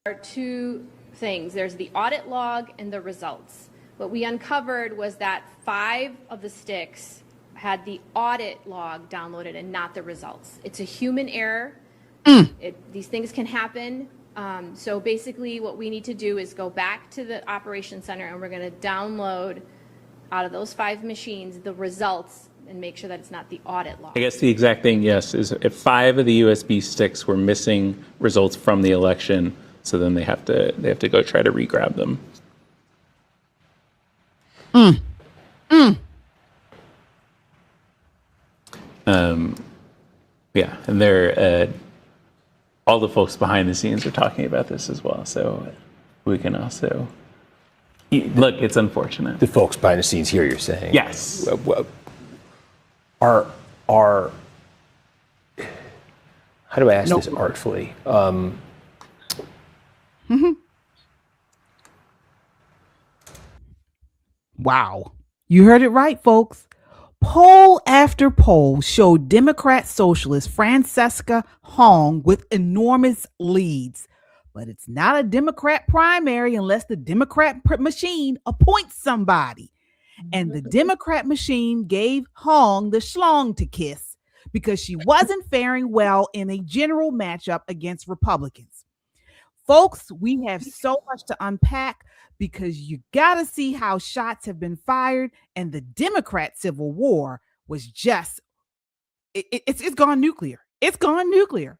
are two things. There's the audit log and the results. What we uncovered was that 5 of the sticks had the audit log downloaded and not the results. It's a human error. These things can happen. So basically what we need to do is go back to the operations center, and we're going to download out of those 5 machines the results and make sure that it's not the audit log. I guess the exact thing, yes, is if 5 of the USB sticks were missing results from the election, so then they have to go try to re-grab them. Yeah, and they're all the folks behind the scenes are talking about this as well, so we can also look. It's unfortunate. The folks behind the scenes here, you're saying? Yes. Are how do I ask this artfully? Wow. You heard it right, folks. Poll after poll showed Democrat Socialist Francesca Hong with enormous leads. But it's not a Democrat primary unless the Democrat machine appoints somebody. And the Democrat machine gave Hong the schlong to kiss because she wasn't faring well in a general matchup against Republicans. Folks, we have so much to unpack because you got to see how shots have been fired, and the Democrat civil war was just, it's gone nuclear. It's gone nuclear.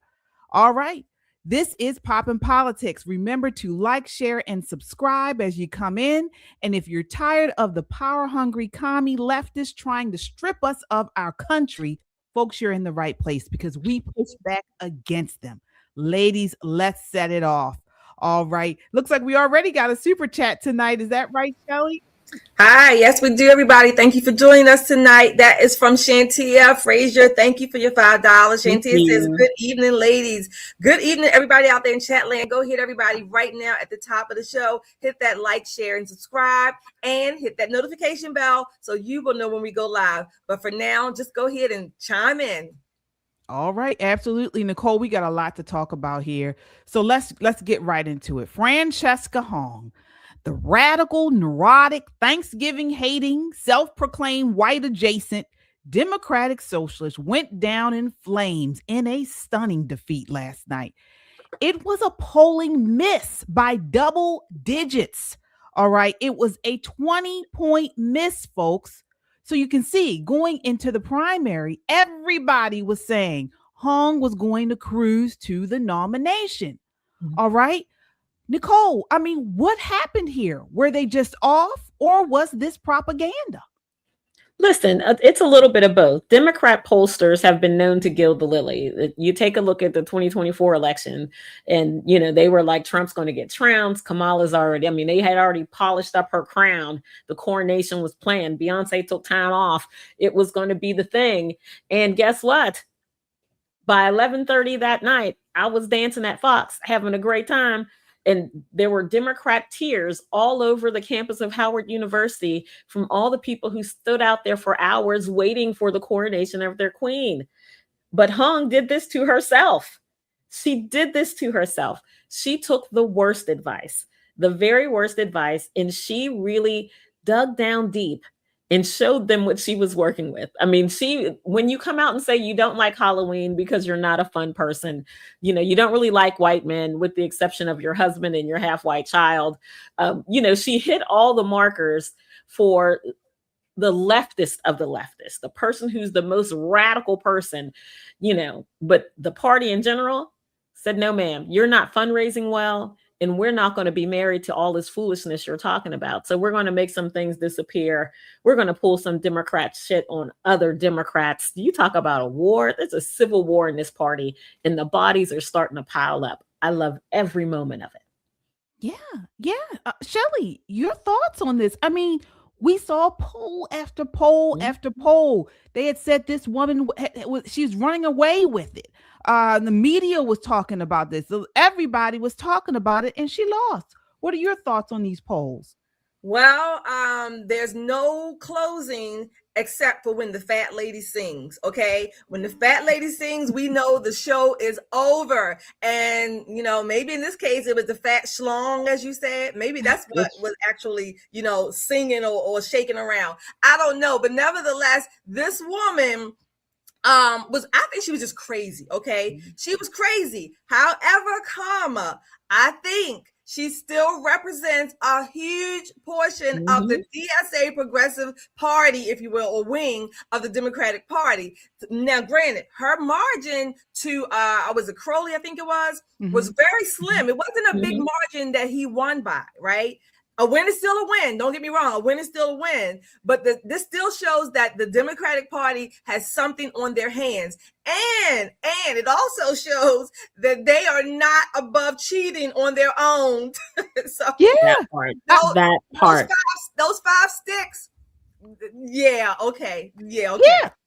All right. This is Poppin' Politics. Remember to like, share, and subscribe as you come in. And if you're tired of the power-hungry commie leftists trying to strip us of our country, folks, you're in the right place because we push back against them. Ladies, let's set it off. All right. Looks like we already got a super chat tonight. Is that right, Shelly? Hi, yes, we do, everybody. Thank you for joining us tonight. That is from Shantia Frazier. Thank you for your $5. Shantia says, good evening, ladies. Good evening, everybody out there in chat land. Go hit everybody right now at the top of the show. Hit that like, share, and subscribe, and hit that notification bell so you will know when we go live. But for now, just go ahead and chime in. All right, absolutely, Nicole. We got a lot to talk about here, so let's get right into it. Francesca Hong, the radical, neurotic, Thanksgiving-hating, self-proclaimed white adjacent Democratic Socialist, went down in flames in a stunning defeat last night. It was a polling miss by double digits. All right, it was a 20-point miss, folks. So you can see going into the primary, everybody was saying Hong was going to cruise to the nomination. All right. Nicole, I mean, what happened here? Were they just off, or was this propaganda? Listen, it's a little bit of both. Democrat pollsters have been known to gild the lily. You take a look at the 2024 election, and, you know, they were like, Trump's going to get trounced. Kamala's already, I mean, they had already polished up her crown. The coronation was planned. Beyonce took time off. It was going to be the thing. And guess what? By 11:30 that night, I was dancing at Fox, having a great time. And there were Democrat tears all over the campus of Howard University from all the people who stood out there for hours waiting for the coronation of their queen. But Hong did this to herself. She did this to herself. She took the worst advice, the very worst advice, and she really dug down deep and showed them what she was working with. I mean, when you come out and say you don't like Halloween because you're not a fun person, you know, you don't really like white men with the exception of your husband and your half-white child. You know, she hit all the markers for the leftist of the leftist, the person who's the most radical person, you know, but the party in general said, no, ma'am, you're not fundraising well. And we're not going to be married to all this foolishness you're talking about. So we're going to make some things disappear. We're going to pull some Democrat shit on other Democrats. You talk about a war. There's a civil war in this party, and the bodies are starting to pile up. I love every moment of it. Yeah. Shelly, your thoughts on this? I mean, we saw poll after poll after poll. They had said this woman, she's running away with it. The media was talking about this. So everybody was talking about it, and she lost. What are your thoughts on these polls? Well, there's no closing except for when the fat lady sings. Okay, when the fat lady sings, we know the show is over. And maybe in this case it was the fat schlong, as you said. Maybe that's what was actually singing or shaking around. I don't know, but nevertheless, this woman I think she was just crazy. Okay, she was crazy. However, I think she still represents a huge portion of the DSA Progressive Party, if you will, or wing of the Democratic Party. Now, granted, her margin to was it Crowley, I think it was very slim. It wasn't a big margin that he won by, right? A win is still a win. Don't get me wrong. A win is still a win. But this still shows that the Democratic Party has something on their hands. And it also shows that they are not above cheating on their own. So that part. Those five sticks. Yeah. Okay.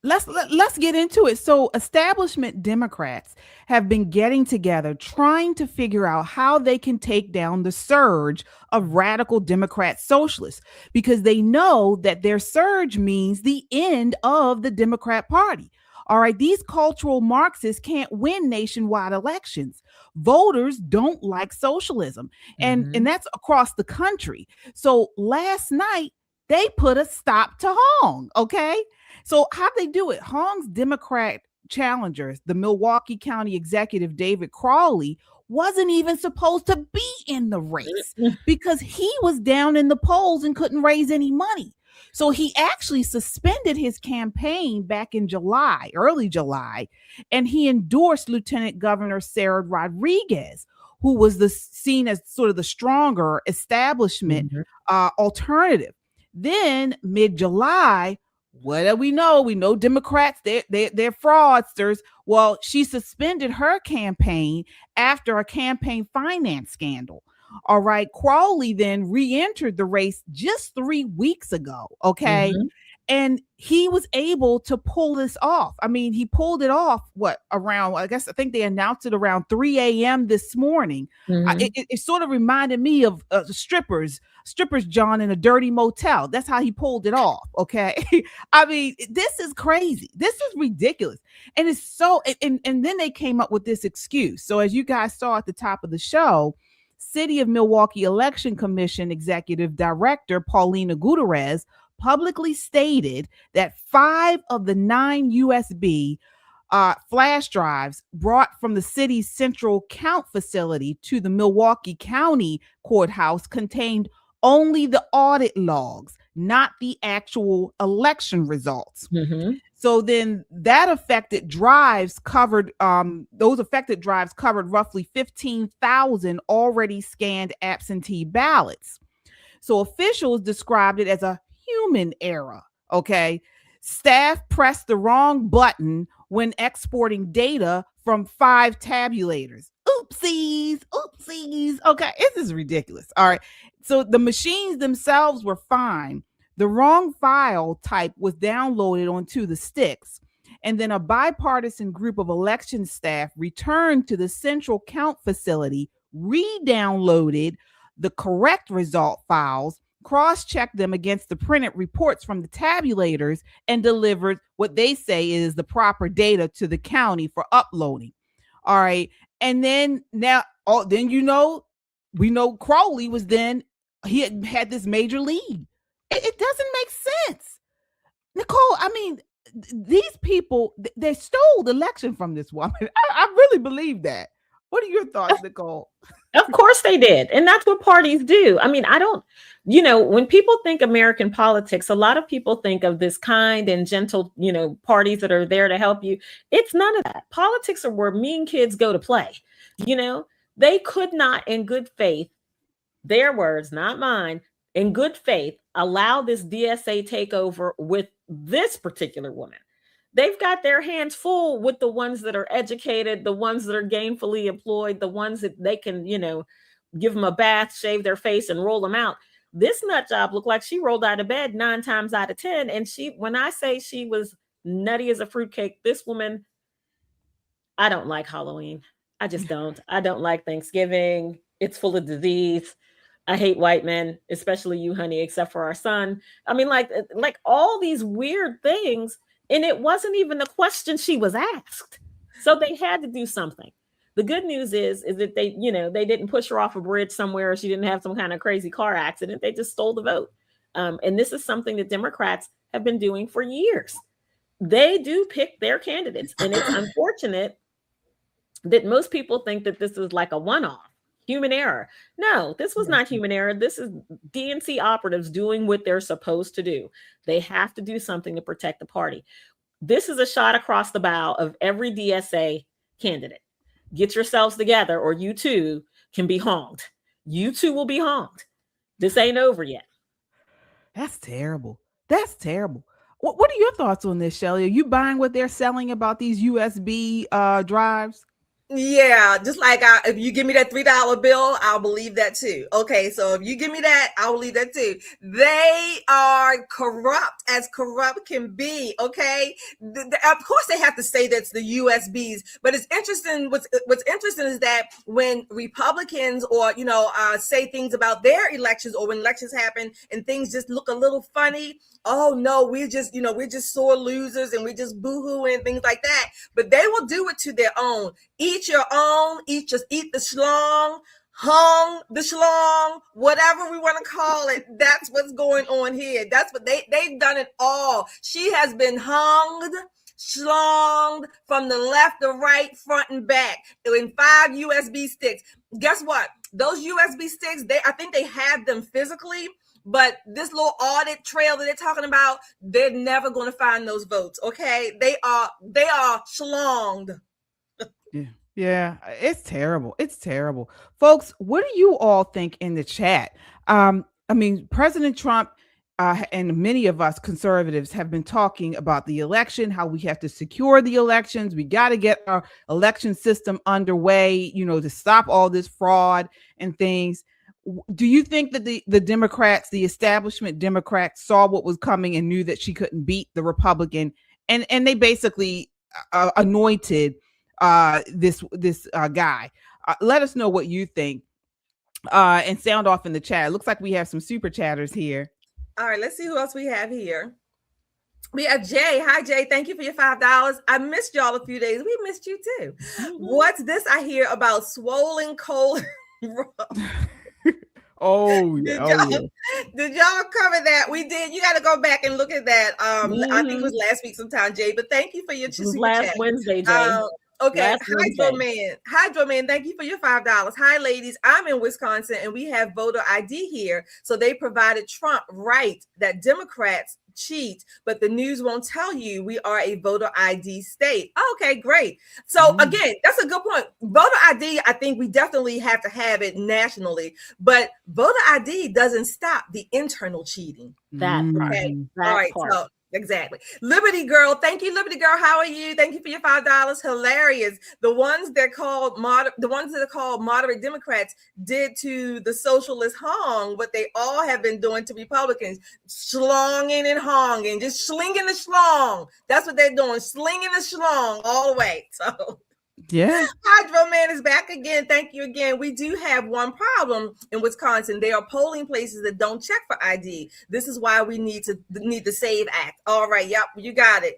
Let's get into it. So establishment Democrats have been getting together, trying to figure out how they can take down the surge of radical Democrat socialists, because they know that their surge means the end of the Democrat Party. All right, these cultural Marxists can't win nationwide elections. Voters don't like socialism, and that's across the country. So last night, they put a stop to Hong, okay? So how'd they do it? Hong's Democrat challengers, the Milwaukee County executive, David Crowley, wasn't even supposed to be in the race because he was down in the polls and couldn't raise any money. So he actually suspended his campaign back in July, early July, and he endorsed Lieutenant Governor Sarah Rodriguez, who was seen as sort of the stronger establishment alternative. Then mid-July, what do we know? We know Democrats, they're fraudsters. Well, she suspended her campaign after a campaign finance scandal. All right. Crowley then re-entered the race just 3 weeks ago. Okay. And he was able to pull this off. I mean, he pulled it off, around, I think they announced it around 3 a.m. this morning. It sort of reminded me of strippers, John, in a dirty motel. That's how he pulled it off. Okay. I mean, this is crazy. This is ridiculous. And it's so, and then they came up with this excuse. So as you guys saw at the top of the show, City of Milwaukee Election Commission Executive Director Paulina Gutierrez publicly stated that 5 of the 9 USB flash drives brought from the city's central count facility to the Milwaukee County Courthouse contained only the audit logs, not the actual election results. So then that affected drives covered, those affected drives covered roughly 15,000 already scanned absentee ballots. So officials described it as a human error. Okay. Staff pressed the wrong button when exporting data from 5 tabulators. Oopsies. Okay. This is ridiculous. All right. So the machines themselves were fine. The wrong file type was downloaded onto the sticks. And then a bipartisan group of election staff returned to the central count facility, re-downloaded the correct result files, cross-checked them against the printed reports from the tabulators, and delivered what they say is the proper data to the county for uploading. All right. And then we know Crowley was he had this major lead. It doesn't make sense. Nicole, I mean, these people, they stole the election from this woman. I really believe that. What are your thoughts, Nicole? Of course they did. And that's what parties do. I mean, when people think American politics, a lot of people think of this kind and gentle, parties that are there to help you. It's none of that. Politics are where mean kids go to play. They could not, in good faith, their words, not mine, in good faith, allow this DSA takeover with this particular woman. They've got their hands full with the ones that are educated, the ones that are gainfully employed, the ones that they can, give them a bath, shave their face, and roll them out. This nut job looked like she rolled out of bed 9 times out of 10. And when I say she was nutty as a fruitcake, this woman, I don't like Halloween. I just don't. I don't like Thanksgiving. It's full of disease. I hate white men, especially you, honey, except for our son. I mean, like all these weird things. And it wasn't even the question she was asked. So they had to do something. The good news is that they, they didn't push her off a bridge somewhere, or she didn't have some kind of crazy car accident. They just stole the vote. And this is something that Democrats have been doing for years. They do pick their candidates. And it's unfortunate that most people think that this is like a one-off. Human error. No, this was not human error. This is DNC operatives doing what they're supposed to do. They have to do something to protect the party. This is a shot across the bow of every DSA candidate. Get yourselves together, or you too can be hanged. You too will be hanged. This ain't over yet. That's terrible. That's terrible. What are your thoughts on this, Shelly? Are you buying what they're selling about these USB drives? Yeah, just like if you give me that $3 bill, I'll believe that too. Okay, so if you give me that, I'll believe that too. They are corrupt as corrupt can be. Okay, of course they have to say that's the USBs, but it's interesting. What's interesting is that when Republicans or say things about their elections, or when elections happen and things just look a little funny. Oh no, we're just sore losers and we just boohoo and things like that. But they will do it to their own. Eat your own, eat the schlong, hung the schlong, whatever we want to call it. That's what's going on here. That's what they've done it all. She has been hung, schlonged from the left to right, front and back in 5 USB sticks. Guess what? Those USB sticks, I think they have them physically. But this little audit trail that they're talking about, they're never going to find those votes. Okay, they are schlonged. Yeah, it's terrible. It's terrible, folks. What do you all think in the chat? I mean, President Trump and many of us conservatives have been talking about the election, how we have to secure the elections. We got to get our election system underway, to stop all this fraud and things. Do you think that the Democrats, the establishment Democrats, saw what was coming and knew that she couldn't beat the Republican, and they basically anointed this guy? Let us know what you think and sound off in the chat. It looks like we have some super chatters here. All right, let's see who else we have here. We have Jay. Hi, Jay. Thank you for your $5. I missed y'all a few days. We missed you too. Mm-hmm. What's this I hear about swollen colon? Oh, did y'all cover that? We did. You got to go back and look at that. I think it was last week sometime, Jay. But thank you for your last Wednesday, Jay. Okay, Hydro Man, thank you for your $5. Hi, ladies. I'm in Wisconsin, and we have voter ID here. So they provided Trump right that Democrats cheat, but the news won't tell you we are a voter ID state. Okay, great. So again, that's a good point. Voter ID, I think we definitely have to have it nationally, but voter ID doesn't stop the internal cheating. That part. Okay. That all right. part. So exactly. Liberty Girl. Thank you, Liberty Girl. How are you? Thank you for your $5. Hilarious. The ones that are called moderate Democrats did to the Socialist Hong what they all have been doing to Republicans. Schlonging and honging, just slinging the schlong. That's what they're doing. Slinging the schlong all the way. So yeah. Hydro Man is back again. Thank you again. We do have one problem in Wisconsin. There are polling places that don't check for ID. This is why we need the SAVE Act. All right. Yep. You got it.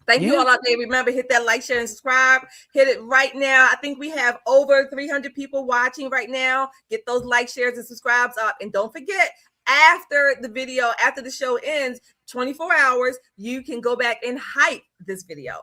Thank you all out there. Remember, hit that like, share, and subscribe. Hit it right now. I think we have over 300 people watching right now. Get those like, shares, and subscribes up. And don't forget, after the show ends, 24 hours, you can go back and hype this video.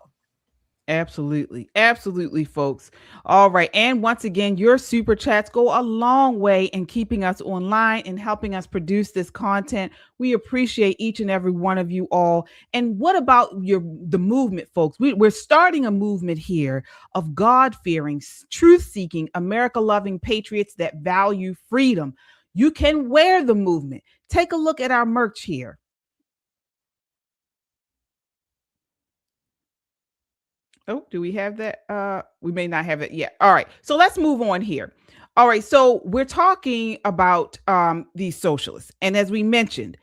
Absolutely, folks. All right. And once again, your super chats go a long way in keeping us online and helping us produce this content. We appreciate each and every one of you all. And what about the movement, folks? We're starting a movement here of God-fearing, truth-seeking, America-loving patriots that value freedom. You can wear the movement. Take a look at our merch here. Oh, do we have that? We may not have it yet. All right. So let's move on here. All right. So we're talking about these socialists. And as we mentioned,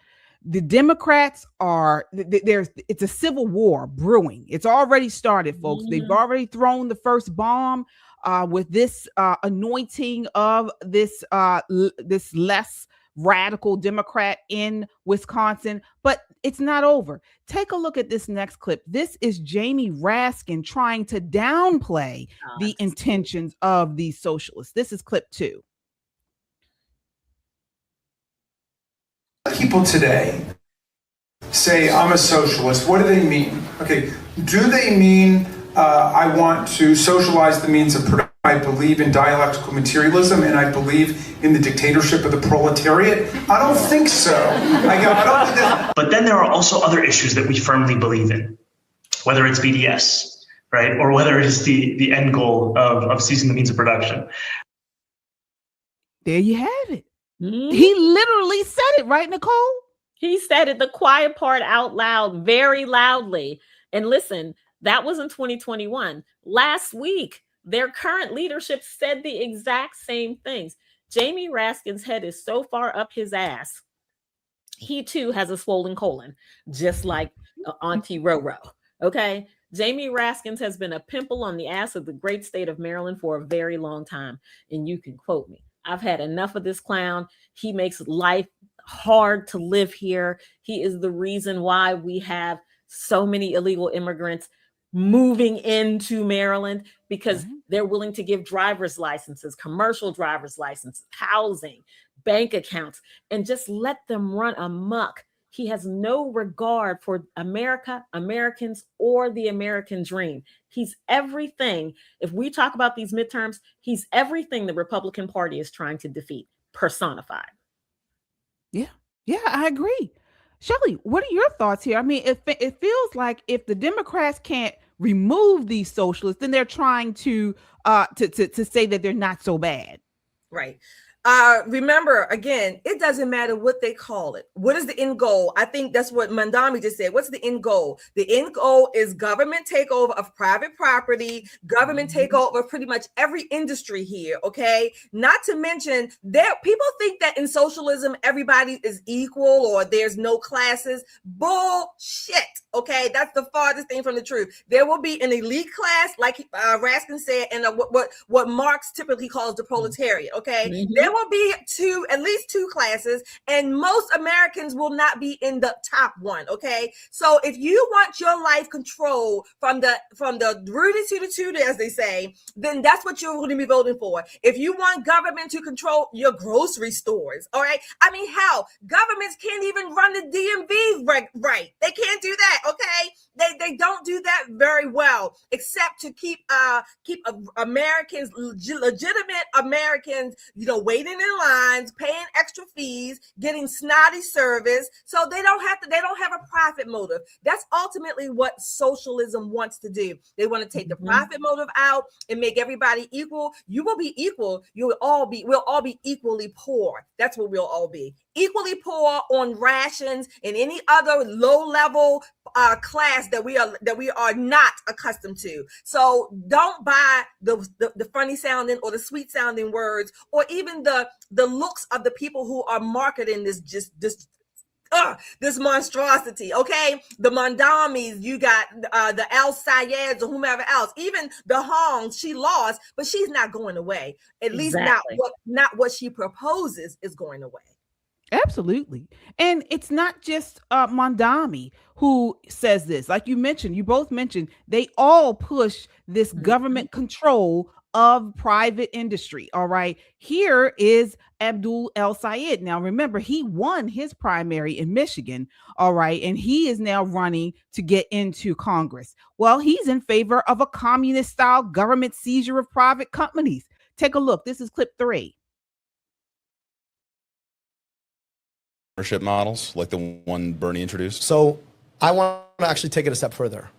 the Democrats it's a civil war brewing. It's already started, folks. They've already thrown the first bomb with this anointing of this this less radical Democrat in Wisconsin, but it's not over. Take a look at this next clip. This is Jamie Raskin trying to downplay the intentions of these socialists. This is clip 2. People today say, I'm a socialist. What do they mean? Okay, do they mean I want to socialize the means of production? I believe in dialectical materialism and I believe in the dictatorship of the proletariat? I don't think so. But then there are also other issues that we firmly believe in, whether it's BDS, right? Or whether it is the end goal of seizing the means of production. There you have it. He literally said it, right, Nicole? He said it, the quiet part out loud, very loudly. And listen, that was in 2021. Last week, their current leadership said the exact same things. Jamie Raskin's head is so far up his ass. He too has a swollen colon, just like Auntie Roro. Okay. Jamie Raskins has been a pimple on the ass of the great state of Maryland for a very long time. And you can quote me. I've had enough of this clown. He makes life hard to live here. He is the reason why we have so many illegal immigrants moving into Maryland, because they're willing to give driver's licenses, commercial driver's licenses, housing, bank accounts, and just let them run amok. He has no regard for America, Americans, or the American dream. He's everything. If we talk about these midterms, he's everything the Republican Party is trying to defeat, personified. Yeah, I agree. Shelley, what are your thoughts here? I mean, it feels like if the Democrats can't remove these socialists, then they're trying to say that they're not so bad. Right. Remember, again, it doesn't matter what they call it. What is the end goal? I think that's what Mandami just said. What's the end goal? The end goal is government takeover of private property, government takeover of pretty much every industry here, okay? Not to mention, people think that in socialism, everybody is equal or there's no classes. Bullshit, okay? That's the farthest thing from the truth. There will be an elite class, like Raskin said, and what Marx typically calls the proletariat, okay? There will be at least two classes, and most Americans will not be in the top one. Okay, so if you want your life controlled from the rooty to the tooty, as they say, then that's what you're going to be voting for. If you want government to control your grocery stores, all right. I mean, hell, governments can't even run the DMV right. They can't do that. Okay, they don't do that very well, except to keep Americans, legitimate Americans, waiting in lines, paying extra fees, getting snotty service. So they don't have a profit motive. That's ultimately what socialism wants to do. They want to take the profit motive out and make everybody equal. You will be equal. We'll all be equally poor. That's what we'll all be. Equally poor on rations and any other low-level class that we are not accustomed to. So don't buy the funny sounding or the sweet sounding words, or even the looks of the people who are marketing this monstrosity. Okay, the Mondamis, you got the Al Sayeds or whomever else. Even the Hong, she lost, but she's not going away. At least not what she proposes is going away. Absolutely. And it's not just Mondami who says this. Like you both mentioned, they all push this government control of private industry. All right. Here is Abdul El Sayed. Now, remember, he won his primary in Michigan. All right. And he is now running to get into Congress. Well, he's in favor of a communist style government seizure of private companies. Take a look. This is clip 3. Ownership models like the one Bernie introduced. So I want to actually take it a step further.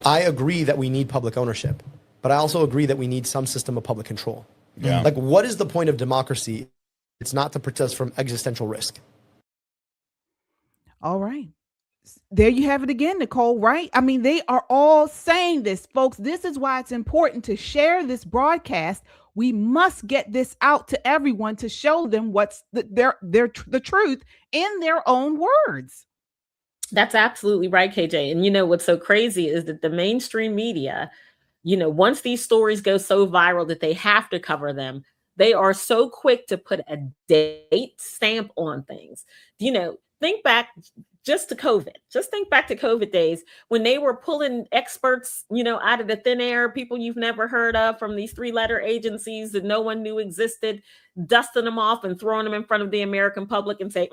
I agree that we need public ownership, but I also agree that we need some system of public control. Yeah. Like, what is the point of democracy? It's not to protect us from existential risk. All right. There you have it again, Nicole, right? I mean, they are all saying this, folks. This is why it's important to share this broadcast. We must get this out to everyone to show them what's the truth in their own words. That's absolutely right, KJ. And what's so crazy is that the mainstream media You know, once these stories go so viral that they have to cover them, they are so quick to put a date stamp on things. You know, think back just to COVID. Just think back to COVID days when they were pulling experts, you know, out of the thin air, people you've never heard of from these 3-letter agencies that no one knew existed, dusting them off and throwing them in front of the American public and say,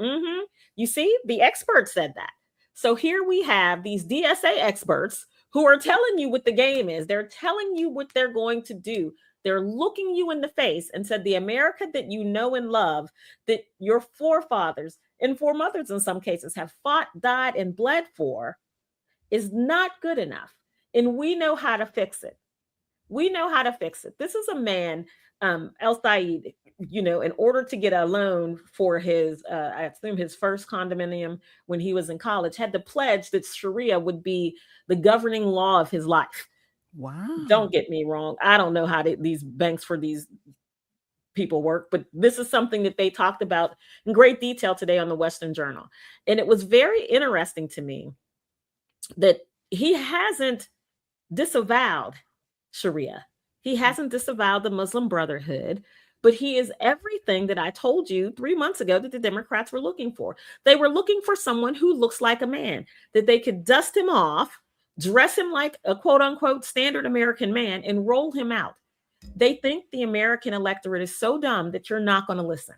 you see, the experts said that. So here we have these DSA experts who are telling you what the game is. They're telling you what they're going to do. They're looking you in the face and said, the America that you know and love, that your forefathers and foremothers in some cases have fought, died, and bled for, is not good enough. And we know how to fix it. We know how to fix it. This is a man, El Said, you know, in order to get a loan for his, I assume his first condominium when he was in college, had to pledge that Sharia would be the governing law of his life. Wow. Don't get me wrong. I don't know how these banks for these people work, but this is something that they talked about in great detail today on the Western Journal. And it was very interesting to me that he hasn't disavowed Sharia. He hasn't disavowed the Muslim Brotherhood, but he is everything that I told you 3 months ago that the Democrats were looking for. They were looking for someone who looks like a man, that they could dust him off, dress him like a quote unquote standard American man, and roll him out. They think the American electorate is so dumb that you're not going to listen.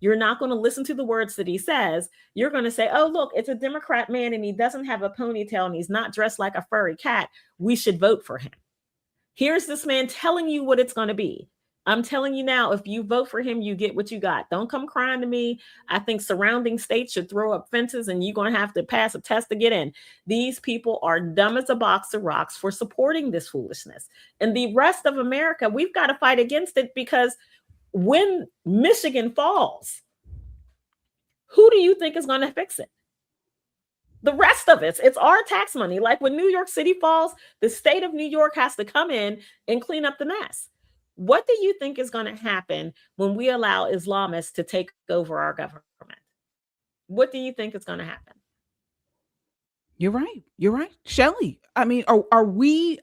You're not going to listen to the words that he says. You're going to say, oh, look, it's a Democrat man and he doesn't have a ponytail and he's not dressed like a furry cat. We should vote for him. Here's this man telling you what it's going to be. I'm telling you now, if you vote for him, you get what you got. Don't come crying to me. I think surrounding states should throw up fences and you're going to have to pass a test to get in. These people are dumb as a box of rocks for supporting this foolishness. And the rest of America, we've got to fight against it, because when Michigan falls, who do you think is going to fix it? The rest of it's our tax money. Like when New York City falls, the state of New York has to come in and clean up the mess. What do you think is going to happen when we allow Islamists to take over our government? What do you think is going to happen? You're right. You're right. Shelley, I mean, are we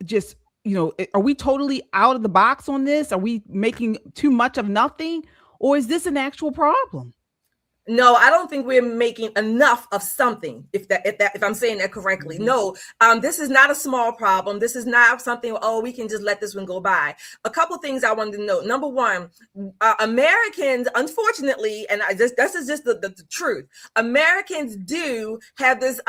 just, you know, are we totally out of the box on this? Are we making too much of nothing? Or is this an actual problem? No, I don't think we're making enough of something. If I'm saying that correctly, no. This is not a small problem. This is not something. Oh, we can just let this one go by. A couple things I wanted to note. Number one, Americans, unfortunately, and this is just the truth. Americans do have this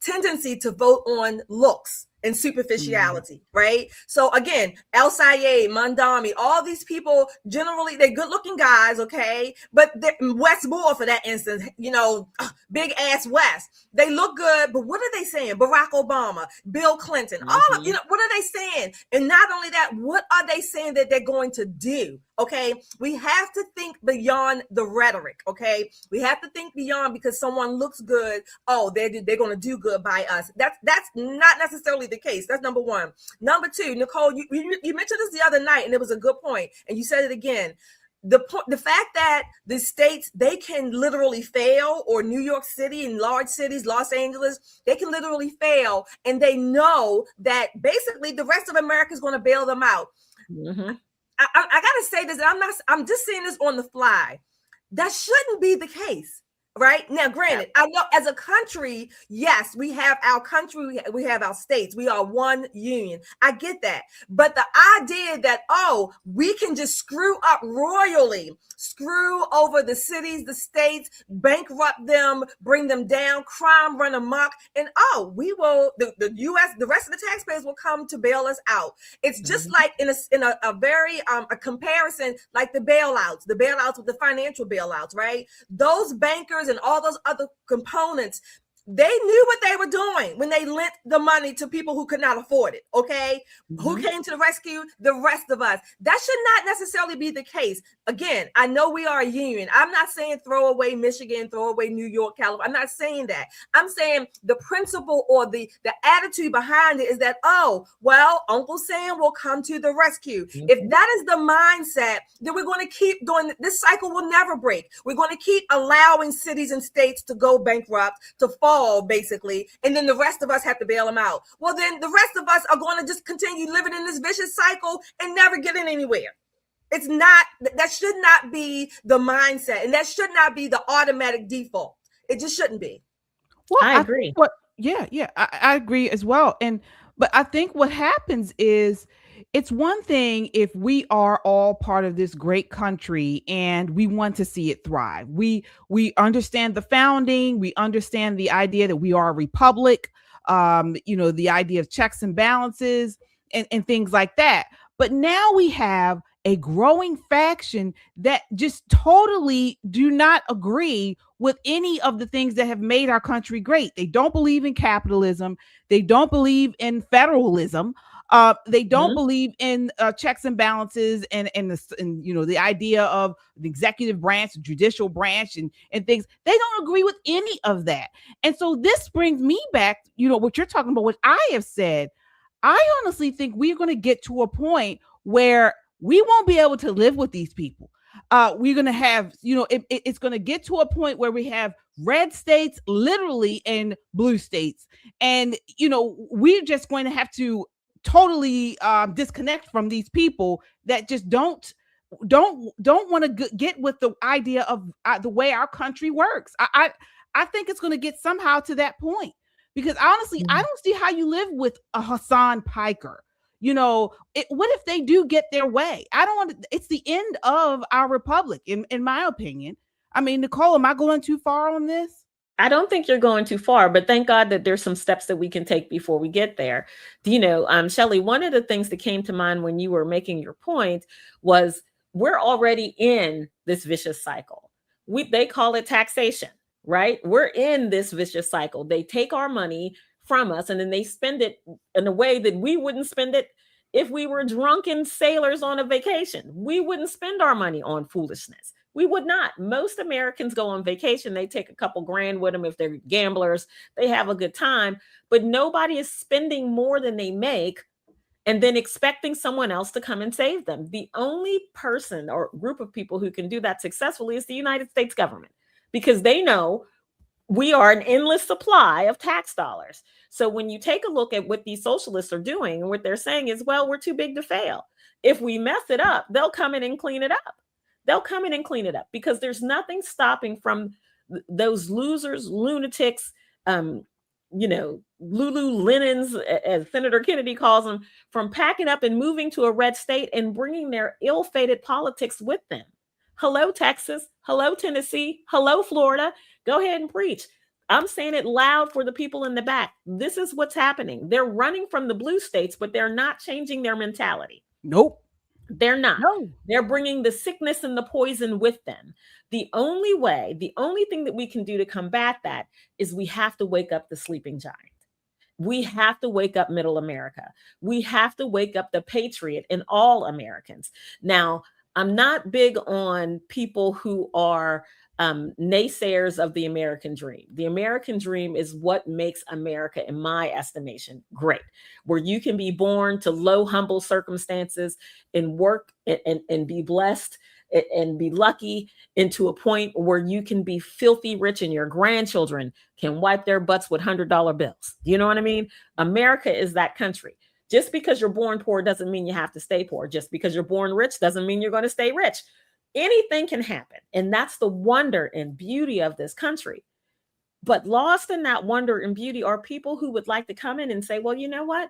tendency to vote on looks and superficiality, right? So again, El Sayed, Mandami, all these people, generally, they're good-looking guys, okay? But Wes Moore, for that instance, you know, big ass West. They look good, but what are they saying? Barack Obama, Bill Clinton, all of, you know, what are they saying? And not only that, what are they saying that they're going to do? Okay, we have to think beyond the rhetoric. Okay, we have to think beyond, because someone looks good. Oh, they're going to do good by us. That's not necessarily the case. That's number one. Number two, Nicole, you mentioned this the other night, and it was a good point, and you said it again. The fact that the states, they can literally fail, or New York City and large cities, Los Angeles, they can literally fail, and they know that basically the rest of America is going to bail them out. Mm-hmm. I gotta say this, I'm just saying this on the fly. That shouldn't be the case. Right now, granted, I know as a country, yes, we have our country, we have our states, we are one union. I get that. But the idea that, oh, we can just screw up royally, screw over the cities, the states, bankrupt them, bring them down, crime run amok, and we will, the U.S., the rest of the taxpayers will come to bail us out. It's just like in a very a comparison, like the bailouts with the financial bailouts, right? Those bankers and all those other components, they knew what they were doing when they lent the money to people who could not afford it. Okay. Mm-hmm. Who came to the rescue? The rest of us. That should not necessarily be the case. Again, I know we are a union. I'm not saying throw away Michigan, throw away New York, California. I'm not saying that. I'm saying the principle or the attitude behind it is that, Uncle Sam will come to the rescue. Mm-hmm. If that is the mindset, then we're going to keep doing this. Cycle will never break. We're going to keep allowing cities and states to go bankrupt, to fall wall, basically, and then the rest of us have to bail them out. Well, then the rest of us are going to just continue living in this vicious cycle and never getting anywhere. It's not, that should not be the mindset, and that should not be the automatic default. It just shouldn't be. Well, I agree. I agree as well. But I think what happens is, it's one thing if we are all part of this great country and we want to see it thrive. We understand the founding, we understand the idea that we are a republic, the idea of checks and balances and things like that. But now we have a growing faction that just totally do not agree with any of the things that have made our country great. They don't believe in capitalism. They don't believe in federalism. They don't believe in checks and balances and the idea of the executive branch, the judicial branch, and things. They don't agree with any of that. And so this brings me back, what you're talking about, what I have said. I honestly think we're going to get to a point where we won't be able to live with these people. We're going to have, it's going to get to a point where we have red states literally and blue states. And, we're just going to have to totally disconnect from these people that just don't want to get with the idea of the way our country works. I think it's going to get somehow to that point, because honestly, I don't see how you live with a Hassan Piker. What if they do get their way? I don't want to, it's the end of our republic, in my opinion. I mean, Nicole, am I going too far on this? I don't think you're going too far, but thank God that there's some steps that we can take before we get there. Shelley, one of the things that came to mind when you were making your point was we're already in this vicious cycle. They call it taxation, right? We're in this vicious cycle. They take our money from us and then they spend it in a way that we wouldn't spend it if we were drunken sailors on a vacation. We wouldn't spend our money on foolishness. We would not. Most Americans go on vacation. They take a couple grand with them. If they're gamblers, they have a good time, but nobody is spending more than they make and then expecting someone else to come and save them. The only person or group of people who can do that successfully is the United States government, because they know we are an endless supply of tax dollars. So when you take a look at what these socialists are doing, and what they're saying is, well, we're too big to fail. If we mess it up, they'll come in and clean it up. They'll come in and clean it up, because there's nothing stopping from those losers, lunatics, Lululemons, as Senator Kennedy calls them, from packing up and moving to a red state and bringing their ill-fated politics with them. Hello, Texas. Hello, Tennessee. Hello, Florida. Go ahead and preach. I'm saying it loud for the people in the back. This is what's happening. They're running from the blue states, but they're not changing their mentality. Nope. They're not. No. They're bringing the sickness and the poison with them. The only thing that we can do to combat that is we have to wake up the sleeping giant. We have to wake up middle America. We have to wake up the patriot in all Americans. Now, I'm not big on people who are naysayers of the American dream. The American dream is what makes America, in my estimation, great, where you can be born to low, humble circumstances and work and be blessed and be lucky into a point where you can be filthy rich and your grandchildren can wipe their butts with $100 bills. You know what I mean? America is that country. Just because you're born poor doesn't mean you have to stay poor. Just because you're born rich doesn't mean you're going to stay rich. Anything can happen. And that's the wonder and beauty of this country. But lost in that wonder and beauty are people who would like to come in and say, well, you know what?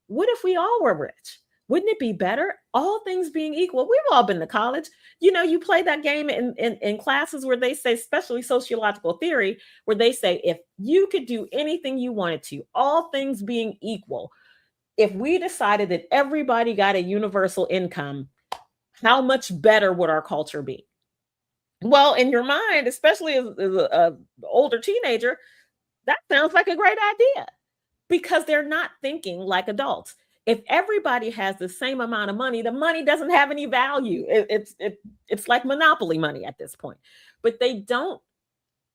What if we all were rich? Wouldn't it be better? All things being equal. We've all been to college. You play that game in classes where they say, especially sociological theory, where they say, if you could do anything you wanted to, all things being equal, if we decided that everybody got a universal income, how much better would our culture be? Well, in your mind, especially as an older teenager, that sounds like a great idea, because they're not thinking like adults. If everybody has the same amount of money, the money doesn't have any value. It's like monopoly money at this point. But they don't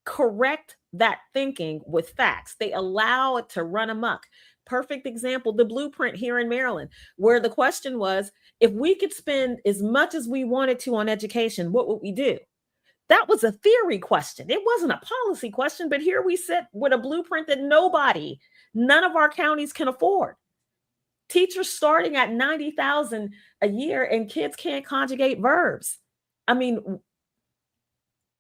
correct that thinking with facts. They allow it to run amok. Perfect example, the blueprint here in Maryland, where the question was, if we could spend as much as we wanted to on education, what would we do? That was a theory question. It wasn't a policy question, but here we sit with a blueprint that none of our counties can afford. Teachers starting at $90,000 a year, and kids can't conjugate verbs. I mean,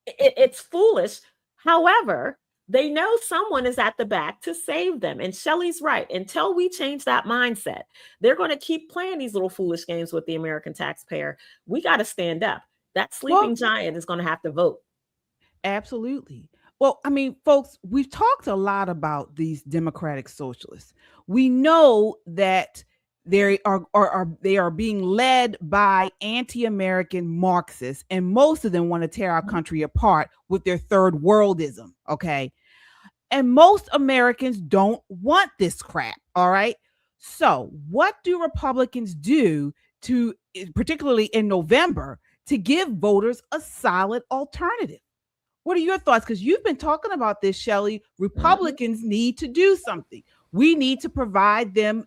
it's foolish. However, they know someone is at the back to save them. And Shelley's right. Until we change that mindset, they're going to keep playing these little foolish games with the American taxpayer. We got to stand up. That sleeping giant is going to have to vote. Absolutely. Well, I mean, folks, we've talked a lot about these democratic socialists. We know that they are being led by anti-American Marxists, and most of them want to tear our country apart with their third worldism. Okay. And most Americans don't want this crap. All right. So what do Republicans do to, particularly in November, to give voters a solid alternative? What are your thoughts? Because you've been talking about this, Shelley. Republicans need to do something. We need to provide them,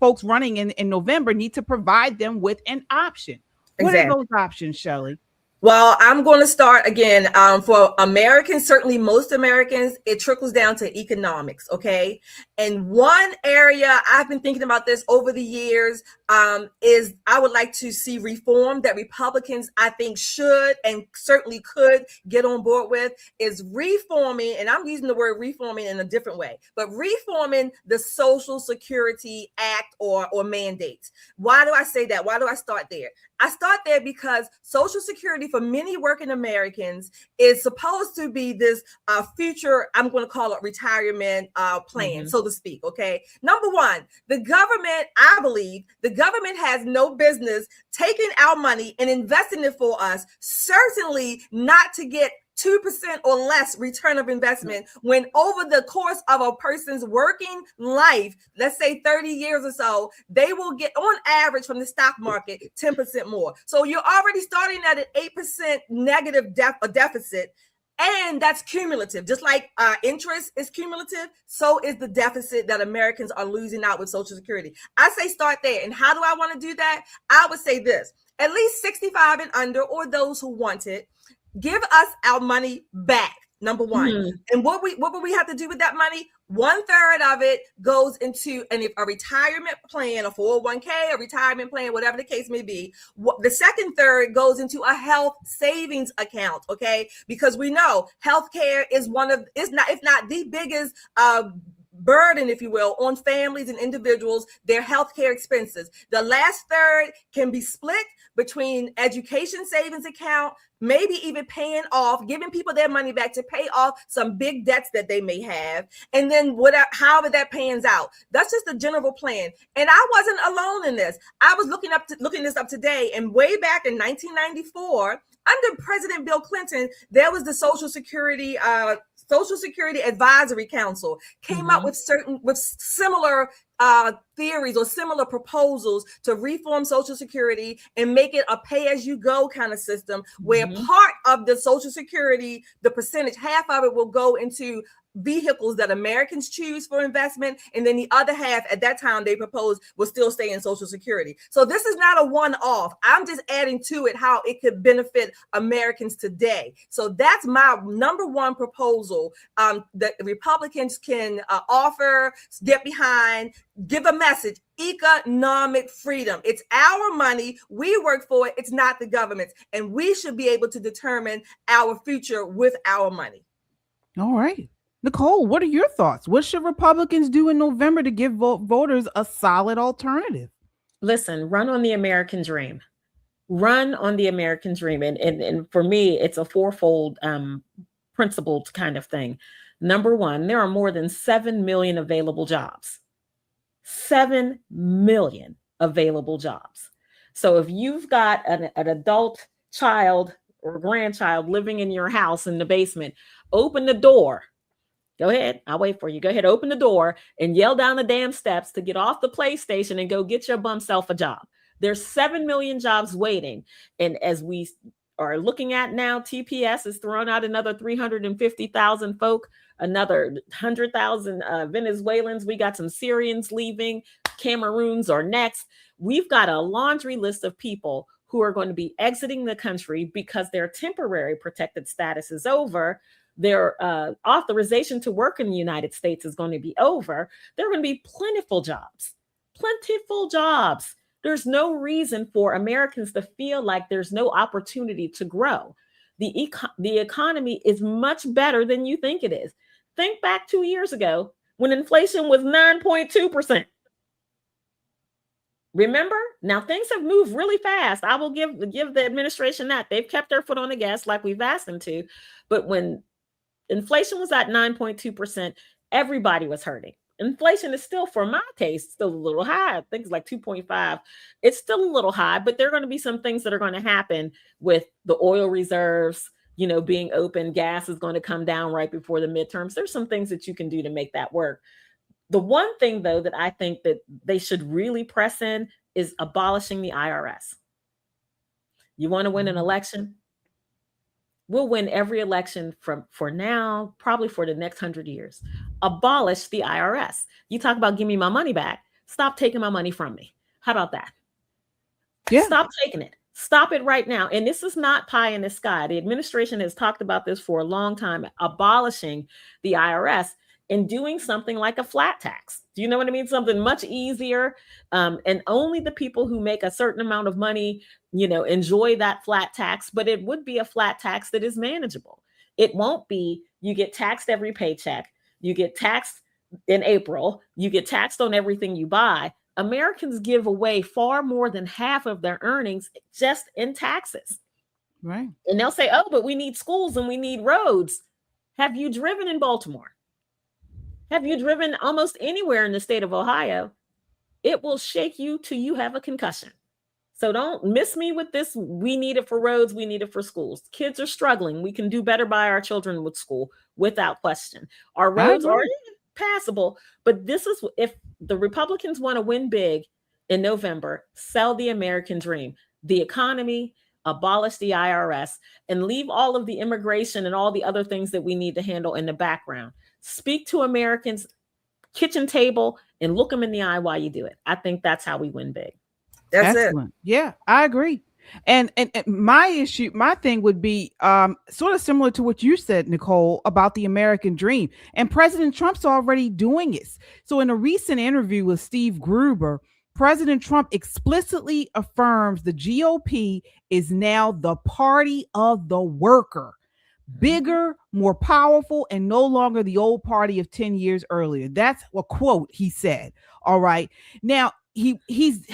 folks running in November need to provide them with an option. What are those options, Shelley? Well, I'm going to start again. For Americans, certainly most Americans, it trickles down to economics. Okay. And one area I've been thinking about this over the years is I would like to see reform that Republicans, I think, should and certainly could get on board with, is reforming, and I'm using the word reforming in a different way, but reforming the Social Security Act or mandates. Why do I say that? Why do I start there? I start there because Social Security for many working Americans is supposed to be this future, I'm going to call it retirement plan, so to speak. Okay. Number one, the government, I believe the government has no business taking our money and investing it for us, certainly not to get 2% or less return of investment when over the course of a person's working life, let's say 30 years or so, they will get on average from the stock market 10% more. So you're already starting at an 8% negative deficit. And that's cumulative. Just like interest is cumulative, so is the deficit that Americans are losing out with Social Security. I say start there. And how do I want to do that? I would say this: at least 65 and under, or those who want it, give us our money back. Number one. And what would we have to do with that money? 1/3 of it goes into a retirement plan, a 401k, a retirement plan, whatever the case may be. The second third goes into a health savings account. Okay. Because we know healthcare is if not the biggest, burden, if you will, on families and individuals, their healthcare expenses. The last third can be split between education savings account, maybe even paying off, giving people their money back to pay off some big debts that they may have. And then however that pans out, that's just the general plan. And I wasn't alone in this. I was looking this up today, and way back in 1994, under President Bill Clinton, there was the Social Security Advisory Council came up with similar theories or similar proposals to reform Social Security and make it a pay-as-you-go kind of system, where part of the Social Security, the percentage, half of it will go into vehicles that Americans choose for investment, and then the other half at that time they proposed will still stay in Social Security. So this is not a one-off. I'm just adding to it how it could benefit Americans today. So that's my number one proposal that Republicans can offer, get behind, give a message: economic freedom. It's our money. We work for it. It's not the government's, and we should be able to determine our future with our money. All right. Nicole, what are your thoughts? What should Republicans do in November to give voters a solid alternative? Listen, run on the American dream. Run on the American dream. And for me, it's a fourfold principled kind of thing. Number one, there are more than 7 million available jobs. 7 million available jobs. So if you've got an adult child or grandchild living in your house in the basement, open the door. Go ahead. I'll wait for you. Go ahead. Open the door and yell down the damn steps to get off the PlayStation and go get your bum self a job. There's 7 million jobs waiting. And as we are looking at now, TPS is throwing out another 350,000 folk, another 100,000 Venezuelans. We got some Syrians leaving. Cameroons are next. We've got a laundry list of people who are going to be exiting the country because their temporary protected status is over. Their authorization to work in the United States is going to be over. There are going to be plentiful jobs. There's no reason for Americans to feel like there's no opportunity to grow. The economy is much better than you think it is. Think back 2 years ago when inflation was 9.2%. Remember? Now things have moved really fast. I will give the administration that. They've kept their foot on the gas like we've asked them to. But when inflation was at 9.2%, everybody was hurting. Inflation is still, for my taste, still a little high. I think it's like 2.5. It's still a little high, but there are going to be some things that are going to happen with the oil reserves, being open. Gas is going to come down right before the midterms. There's some things that you can do to make that work. The one thing, though, that I think that they should really press in is abolishing the IRS. You want to win an election? We'll win every election for now, probably for the next 100 years. Abolish the IRS. You talk about give me my money back. Stop taking my money from me. How about that? Yeah. Stop taking it. Stop it right now. And this is not pie in the sky. The administration has talked about this for a long time, abolishing the IRS and doing something like a flat tax. Do you know what I mean? Something much easier. And only the people who make a certain amount of money, enjoy that flat tax, but it would be a flat tax that is manageable. It won't be, you get taxed every paycheck. You get taxed in April. You get taxed on everything you buy. Americans give away far more than half of their earnings just in taxes. Right. And they'll say, oh, but we need schools and we need roads. Have you driven in Baltimore? Have you driven almost anywhere in the state of Ohio? It will shake you till you have a concussion. So don't miss me with this. We need it for roads. We need it for schools. Kids are struggling. We can do better by our children with school without question. Our roads are passable, but this is, if the Republicans want to win big in November, sell the American dream, the economy, abolish the IRS, and leave all of the immigration and all the other things that we need to handle in the background. Speak to Americans, kitchen table, and look them in the eye while you do it. I think that's how we win big. That's Excellent. it. Yeah, I agree. And my thing would be sort of similar to what you said, Nicole, about the American dream. And President Trump's already doing it. So in a recent interview with Steve Gruber, President Trump explicitly affirms the GOP is now the party of the worker. Bigger, more powerful, and no longer the old party of 10 years earlier. That's a quote he said. All right. Now, he's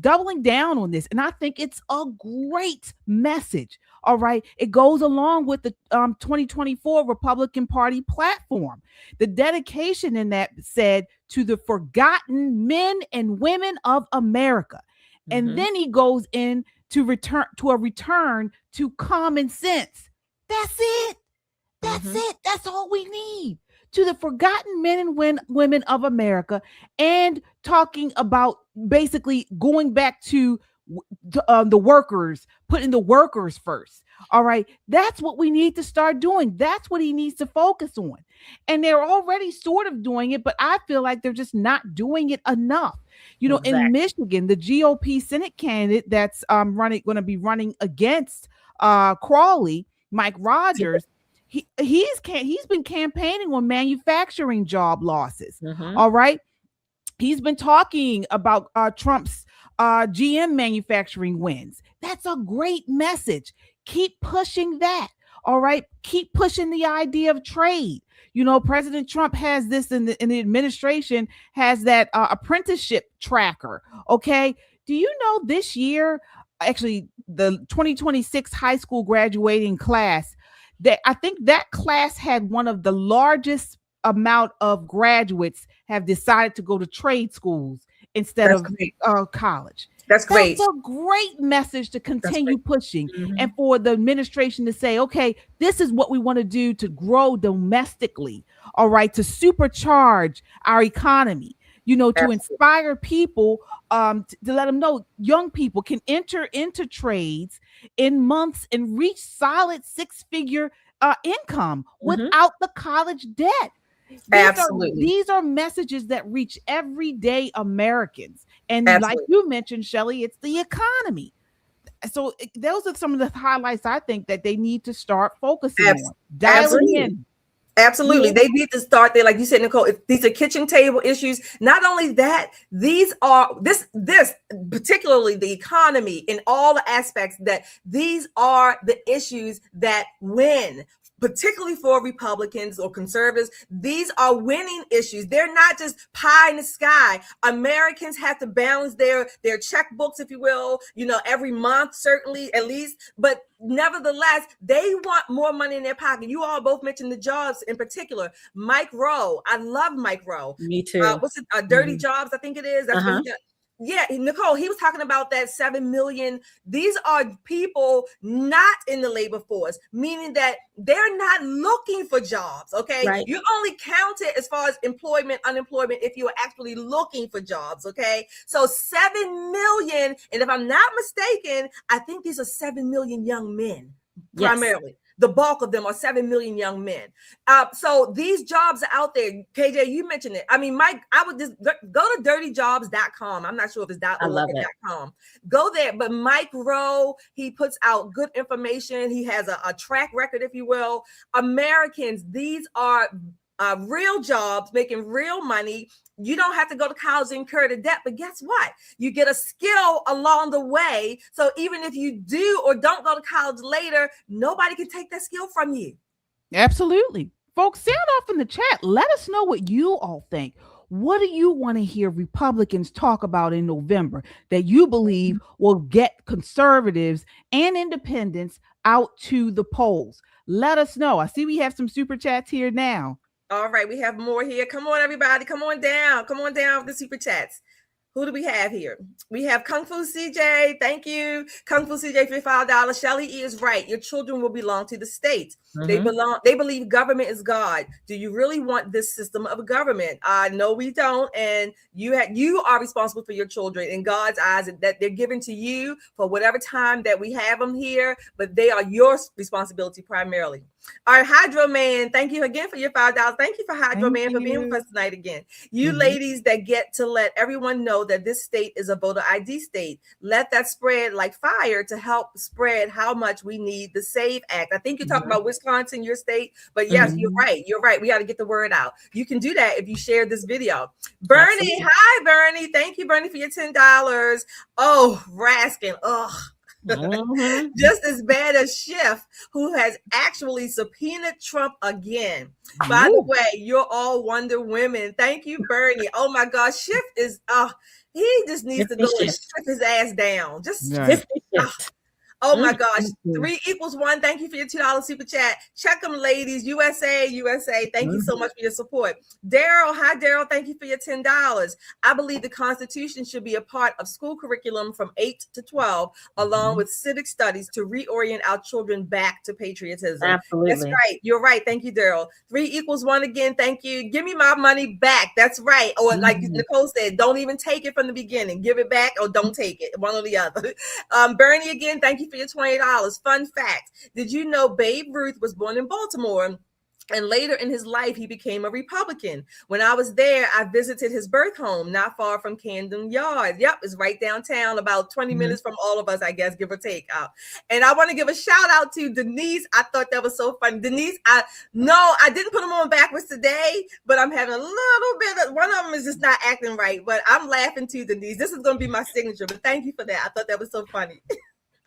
doubling down on this, and I think it's a great message. All right. It goes along with the 2024 Republican Party platform. The dedication in that said to the forgotten men and women of America. And then he goes in to a return to common sense. That's it. That's it. That's all we need. To the forgotten men and women of America, and talking about basically going back to the workers, putting the workers first. All right. That's what we need to start doing. That's what he needs to focus on. And they're already sort of doing it, but I feel like they're just not doing it enough. In Michigan, the GOP Senate candidate that's going to be running against Crowley, Mike Rogers, he's been campaigning on manufacturing job losses. All right. He's been talking about Trump's GM manufacturing wins. That's a great message. Keep pushing that. All right. Keep pushing the idea of trade. President Trump has this in the administration has that apprenticeship tracker. Okay. Do you know this year, actually the 2026 high school graduating class, that I think that class had one of the largest amount of graduates have decided to go to trade schools instead of college. That's great. That's a great message to continue pushing, and for the administration to say, okay, this is what we want to do to grow domestically. All right. To supercharge our economy, to inspire people, to let them know young people can enter into trades in months and reach solid six-figure income without the college debt. These are messages that reach everyday Americans. And like you mentioned, Shelley, it's the economy. So those are some of the highlights I think that they need to start focusing on. Absolutely. In. Absolutely. They need to start there. Like you said, Nicole, these are kitchen table issues. Not only that, these are this particularly the economy in all the aspects, that these are the issues that win. Particularly for Republicans or conservatives, these are winning issues. They're not just pie in the sky. Americans have to balance their checkbooks, if you will, every month, certainly, at least. But nevertheless, they want more money in their pocket. You all both mentioned the jobs in particular. Mike Rowe, I love Mike Rowe. Me too. What's it? Dirty Jobs, I think it is. That's what he got. Yeah, Nicole, he was talking about that 7 million. These are people not in the labor force, meaning that they're not looking for jobs, okay? Right. You only count it as far as employment, unemployment, if you're actually looking for jobs, okay? So 7 million, and if I'm not mistaken, I think these are 7 million young men, primarily. Yes. The bulk of them are 7 million young men. So these jobs are out there. KJ, you mentioned it. I mean, Mike, I would just go to dirtyjobs.com. I'm not sure if it's .com. Go there. But Mike Rowe, he puts out good information. He has a track record, if you will. Americans, these are real jobs, making real money. You don't have to go to college and incur the debt, but guess what? You get a skill along the way. So even if you do or don't go to college later, nobody can take that skill from you. Absolutely. Folks, sound off in the chat. Let us know what you all think. What do you want to hear Republicans talk about in November that you believe will get conservatives and independents out to the polls? Let us know. I see we have some super chats here now. All right, we have more here. Come on, everybody. Come on down. Come on down with the super chats. Who do we have here? We have Kung Fu CJ. Thank you. Kung Fu CJ for $5. Shelly E is right. Your children will belong to the state. They believe government is God. Do you really want this system of government? No, we don't. And you are responsible for your children in God's eyes, and that they're given to you for whatever time that we have them here, but they are your responsibility primarily. All right, Hydro Man, thank you again for your $5. Thank you for Hydro Man for being with us tonight again. You ladies that get to let everyone know that this state is a voter ID state. Let that spread like fire to help spread how much we need the SAVE Act. I think you're talking about Wisconsin, your state, but yes, you're right. You're right. We got to get the word out. You can do that if you share this video. Bernie, absolutely. Hi, Bernie. Thank you, Bernie, for your $10. Oh, Raskin. Ugh. Just as bad as Schiff, who has actually subpoenaed Trump again. By the way, you're all Wonder Women. Thank you, Bernie. Oh my gosh, Schiff is he just needs to go and strip his ass down. Oh my gosh. 3 equals 1. Thank you for your $2 super chat. Check them, ladies. USA. Thank you so much for your support. Daryl. Hi, Daryl. Thank you for your $10. I believe the Constitution should be a part of school curriculum from 8 to 12, along with civic studies to reorient our children back to patriotism. Absolutely. That's right. You're right. Thank you, Daryl. 3 equals 1 again. Thank you. Give me my money back. That's right. Or like Nicole said, don't even take it from the beginning. Give it back or don't take it. One or the other. Bernie, again, thank you for your $20. Fun fact. Did you know Babe Ruth was born in Baltimore? And later in his life, he became a Republican. When I was there, I visited his birth home, not far from Camden Yards. Yep, it's right downtown, about 20 minutes from all of us, I guess, give or take. And I want to give a shout out to Denise. I thought that was so funny. Denise, I didn't put them on backwards today, but I'm having a little bit of, one of them is just not acting right, but I'm laughing too, Denise. This is going to be my signature, but thank you for that. I thought that was so funny.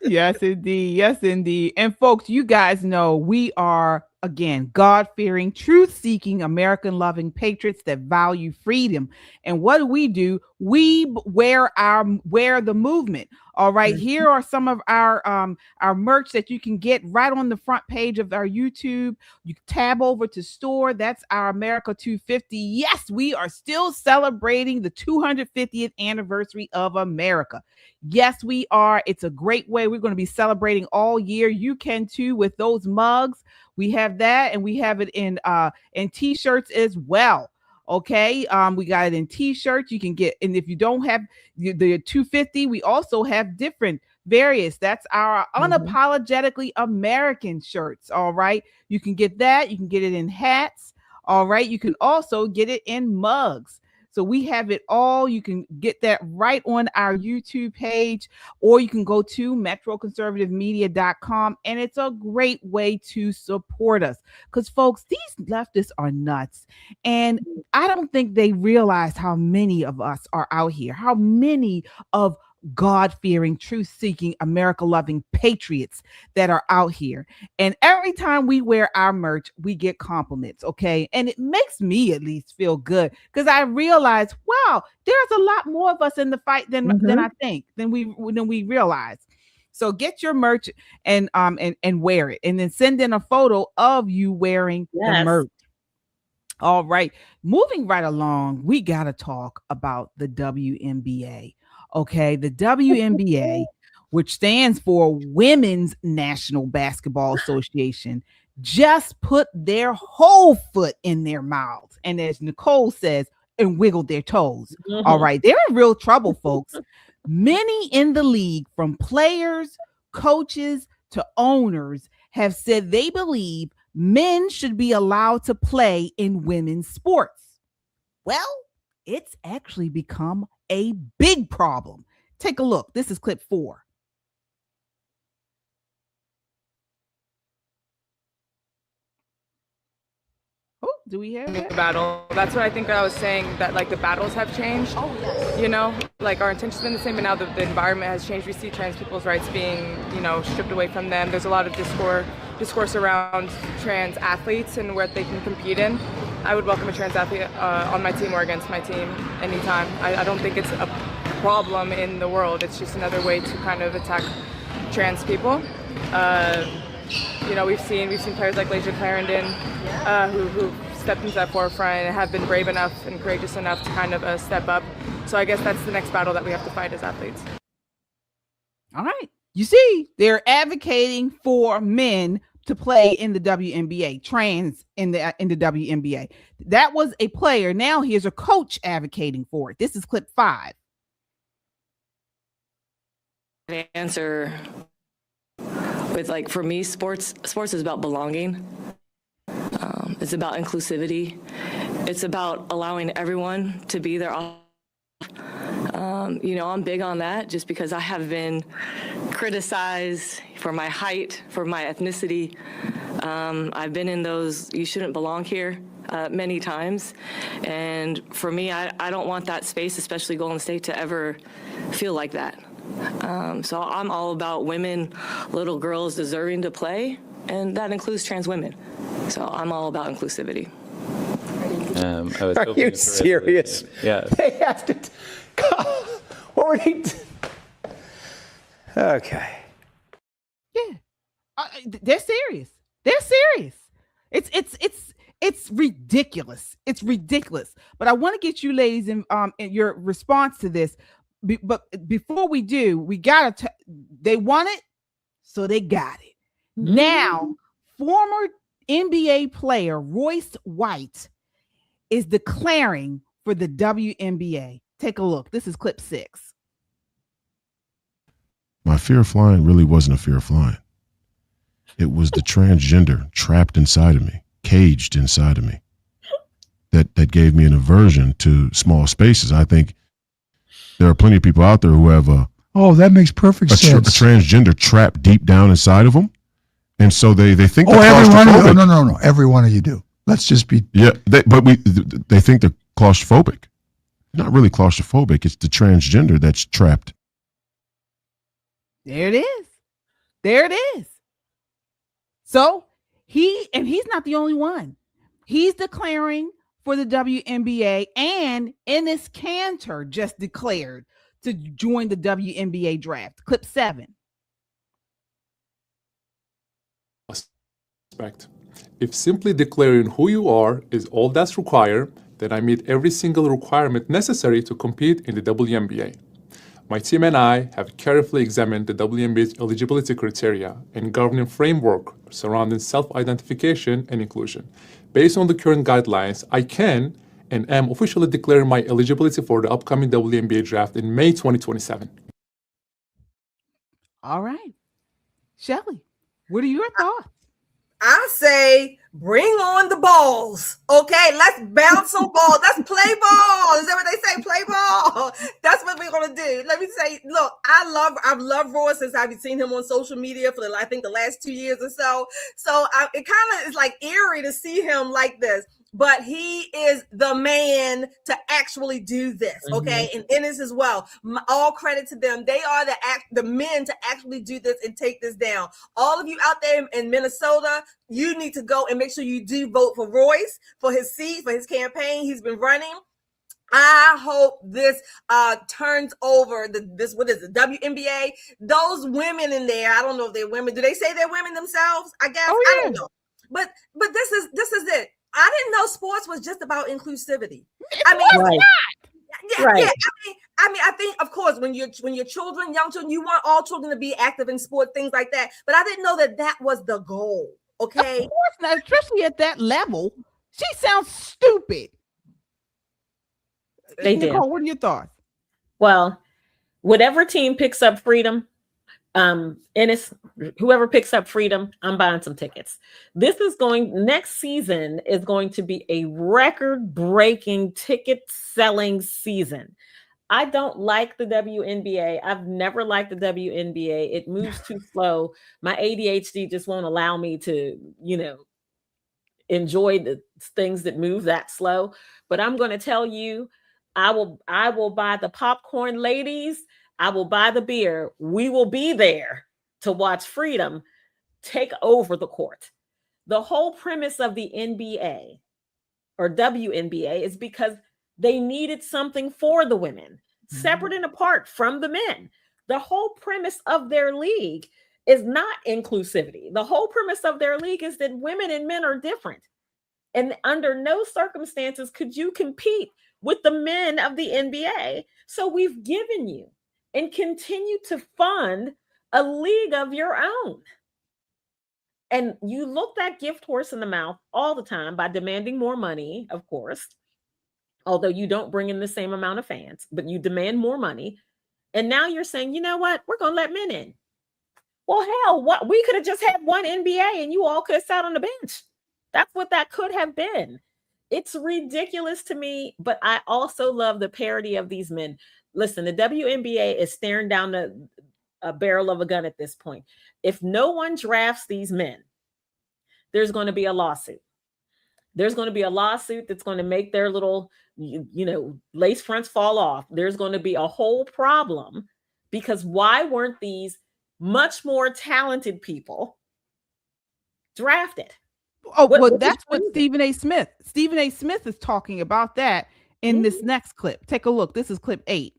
Yes, indeed. Yes, indeed. And folks, you guys know we are, again, God-fearing, truth-seeking, American-loving patriots that value freedom. And what do? We wear the movement. All right. Here are some of our merch that you can get right on the front page of our YouTube. You tab over to store. That's our America 250. Yes, we are still celebrating the 250th anniversary of America. Yes, we are. It's a great way. We're going to be celebrating all year. You can too with those mugs. We have that, and we have it in t-shirts as well. Okay. We got it in t-shirts. You can get, and if you don't have the 250, we also have different various. That's our unapologetically American shirts. All right. You can get that. You can get it in hats. All right. You can also get it in mugs. So we have it all. You can get that right on our YouTube page, or you can go to metroconservativemedia.com, and it's a great way to support us because, folks, these leftists are nuts. And I don't think they realize how many of us are out here, how many of God-fearing, truth-seeking, America-loving patriots that are out here. And every time we wear our merch, we get compliments, okay? And it makes me at least feel good because I realize, wow, there's a lot more of us in the fight than I think, than we realize. So get your merch and wear it, and then send in a photo of you wearing the merch. All right, moving right along, we got to talk about the WNBA. Okay, the WNBA, which stands for Women's National Basketball Association, just put their whole foot in their mouths. And as Nicole says, and wiggled their toes. All right, they're in real trouble, folks. Many in the league, from players, coaches to owners, have said they believe men should be allowed to play in women's sports. Well, it's actually become a big problem. Take a look. This is clip 4. Oh, do we have that? Battle. That's what I think I was saying, that like the battles have changed. Oh, yes. You know, like our intention's been the same, but now the environment has changed. We see trans people's rights being, you know, stripped away from them. There's a lot of discourse around trans athletes and what they can compete in. I would welcome a trans athlete on my team or against my team anytime. I don't think it's a problem in the world. It's just another way to kind of attack trans people. You know, we've seen players like Laisha Clarendon who stepped into that forefront and have been brave enough and courageous enough to kind of step up. So I guess that's the next battle that we have to fight as athletes. All right. You see, they're advocating for men to play in the WNBA, trans in the WNBA. That was a player. Now here's a coach advocating for it. This is clip 5. The answer with, like, for me, sports is about belonging. It's about inclusivity. It's about allowing everyone to be their own. You know, I'm big on that just because I have been criticized for my height, for my ethnicity. I've been in those "you shouldn't belong here" many times. And for me, I don't want that space, especially Golden State, to ever feel like that. So I'm all about women, little girls deserving to play, and that includes trans women. So I'm all about inclusivity. Are you serious? Yeah. They have to. What were they? Okay. Yeah, they're serious. They're serious. It's ridiculous. It's ridiculous. But I want to get you ladies in your response to this. But before we do, we gotta. They want it, so they got it. Now, former NBA player Royce White is declaring for the WNBA. Take a look. This is clip 6. My fear of flying really wasn't a fear of flying. It was the transgender trapped inside of me, caged inside of me, that gave me an aversion to small spaces. I think there are plenty of people out there who have that makes perfect sense. A transgender trapped deep down inside of them. And so they think every one of you, no, every one of you do. Let's just be. Yeah, they think they're claustrophobic. Not really claustrophobic. It's the transgender that's trapped. There it is. There it is. So he's not the only one. He's declaring for the WNBA, and Enes Kanter just declared to join the WNBA draft. Clip 7. If simply declaring who you are is all that's required, then I meet every single requirement necessary to compete in the WNBA. My team and I have carefully examined the WNBA's eligibility criteria and governing framework surrounding self-identification and inclusion. Based on the current guidelines, I can and am officially declaring my eligibility for the upcoming WNBA draft in May 2027. All right. Shelley, what are your thoughts? I say, bring on the balls. Okay, let's bounce some balls. Let's play ball. Is that what they say? Play ball. That's what we're gonna do. Let me say, look, I've loved Roy since I've seen him on social media for I think the last 2 years or so. So it kind of is like eerie to see him like this. But he is the man to actually do this, okay? And Ennis as well. All credit to them. They are the men to actually do this and take this down. All of you out there in Minnesota, you need to go and make sure you do vote for Royce, for his seat, for his campaign. He's been running. I hope this turns over what is it, WNBA? Those women in there, I don't know if they're women. Do they say they're women themselves? I guess. Oh, yeah. I don't know. But this is it. I didn't know sports was just about inclusivity. I mean, right. Yeah. I think, of course, when you're children, young children, you want all children to be active in sport, things like that. But I didn't know that was the goal. Okay, of course not, especially at that level. She sounds stupid. Nicole, what are your thoughts? Well, whatever team picks up freedom, Ennis, whoever picks up freedom, I'm buying some tickets. Next season is going to be a record-breaking ticket selling season. I don't like the WNBA. I've never liked the WNBA. It moves too slow. My ADHD just won't allow me to, enjoy the things that move that slow. But I'm going to tell you, I will buy the popcorn, ladies. I will buy the beer. We will be there to watch freedom take over the court. The whole premise of the NBA or WNBA is because they needed something for the women, separate and apart from the men. The whole premise of their league is not inclusivity. The whole premise of their league is that women and men are different. And under no circumstances could you compete with the men of the NBA. So we've given you and continue to fund a league of your own. And you look that gift horse in the mouth all the time by demanding more money, of course, although you don't bring in the same amount of fans, but you demand more money. And now you're saying, you know what? We're going to let men in. Well, hell, what? We could have just had one NBA and you all could have sat on the bench. That's what that could have been. It's ridiculous to me, but I also love the parody of these men. Listen, the WNBA is staring down a barrel of a gun at this point. If no one drafts these men, there's going to be a lawsuit. There's going to be a lawsuit that's going to make their little, lace fronts fall off. There's going to be a whole problem because why weren't these much more talented people drafted? Oh, well, that's what Stephen A. Smith is talking about that in this next clip. Take a look. This is clip 8.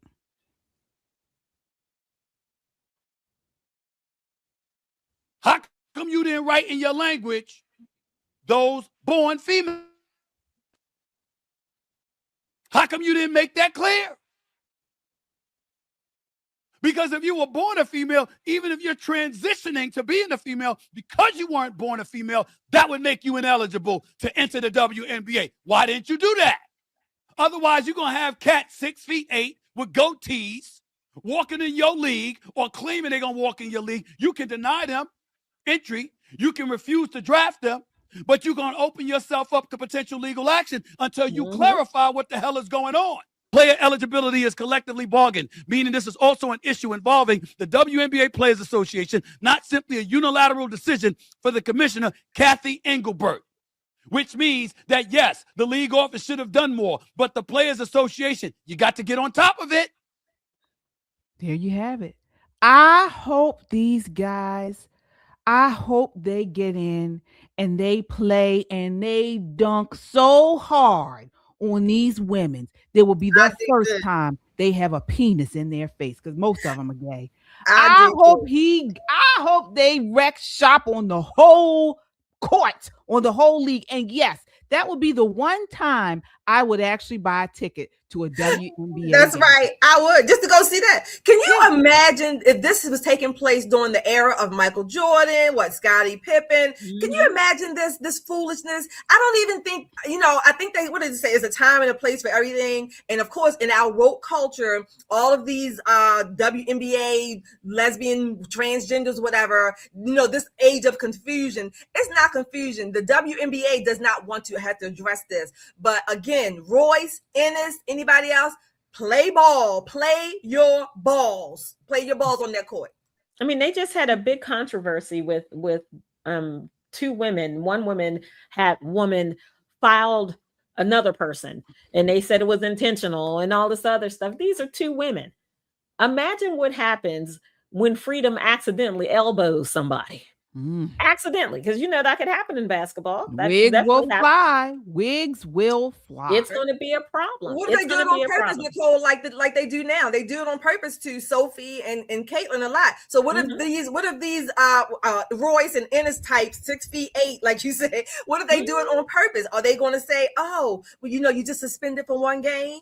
How come you didn't write in your language those born female? How come you didn't make that clear? Because if you were born a female, even if you're transitioning to being a female, because you weren't born a female, that would make you ineligible to enter the WNBA. Why didn't you do that? Otherwise, you're going to have cats 6'8" with goatees walking in your league or claiming they're going to walk in your league. You can deny them entry. You can refuse to draft them, but you're going to open yourself up to potential legal action until you clarify what the hell is going on. Player eligibility is collectively bargained, meaning this is also an issue involving the WNBA Players Association, not simply a unilateral decision for the commissioner, Kathy Engelbert, which means that, yes, the league office should have done more, but the Players Association, you got to get on top of it. There you have it. I hope these guys, I hope they get in and they play and they dunk so hard on these women. There will be the first time they have a penis in their face because most of them are gay. I hope they wreck shop on the whole court, on the whole league. And yes, that would be the one time I would actually buy a ticket to a WNBA. That's game. right. I would, just to go see that. Can you imagine if this was taking place during the era of Michael Jordan, Scottie Pippen? Can you imagine this foolishness? I don't even think, I think what did it say? It's a time and a place for everything. And of course, in our woke culture, all of these WNBA, lesbian, transgenders, whatever, this age of confusion. It's not confusion. The WNBA does not want to have to address this. But again, Royce, Ennis, anybody else, play ball, play your balls on that court. I mean, they just had a big controversy with two women. One woman filed another person, and they said it was intentional and all this other stuff. These are two women. Imagine what happens when Freedom accidentally elbows somebody. Accidentally, because that could happen in basketball. Wigs will fly. Wigs will fly. It's going to be a problem. What if they do it on purpose, Nicole, like they do now? They do it on purpose to Sophie and Caitlin a lot. So what if these Royce and Ennis types, 6'8", like you said, what if they do it on purpose? Are they going to say, oh, well, you just suspended for one game?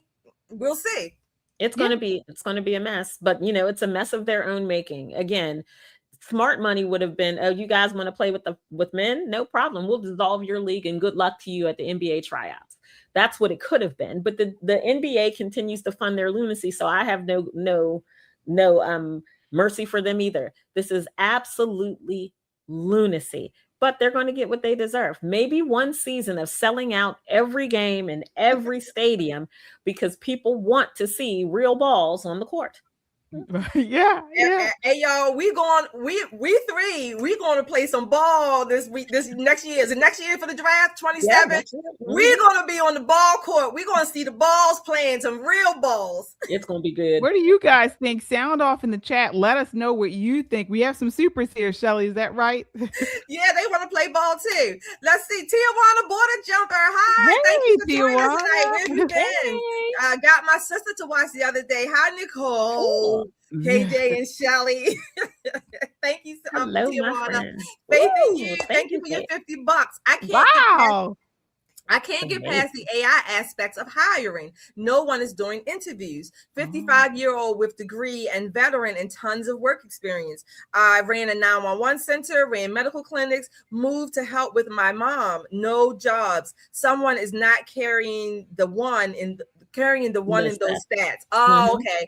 We'll see. It's going to be a mess, but it's a mess of their own making. Again, smart money would have been, oh, you guys want to play with men? No problem. We'll dissolve your league and good luck to you at the NBA tryouts. That's what it could have been. But the NBA continues to fund their lunacy, so I have no mercy for them either. This is absolutely lunacy. But they're going to get what they deserve. Maybe one season of selling out every game in every stadium because people want to see real balls on the court. Yeah. Hey y'all, we going to play some ball this next year. Is it next year for the draft 27? Yeah, we're going to be on the ball court. We're going to see the balls playing some real balls. It's going to be good. What do you guys think? Sound off in the chat. Let us know what you think. We have some supers here, Shelly. Is that right? Yeah, they want to play ball too. Let's see. Tijuana Border Jumper. Hi. Hey, thank you for joining Tijuana. us tonight. Where have you been? I got my sister to watch the other day. Hi, Nicole. Ooh. KJ and Shelly. Thank you, Hello, Tijuana. Faith in you. Thank you for your $50. I can't get past the AI aspects of hiring. No one is doing interviews. 55-year-old with degree and veteran and tons of work experience. I ran a 911 center, ran medical clinics, moved to help with my mom. No jobs. Someone is not carrying the one in those stats. Oh, okay.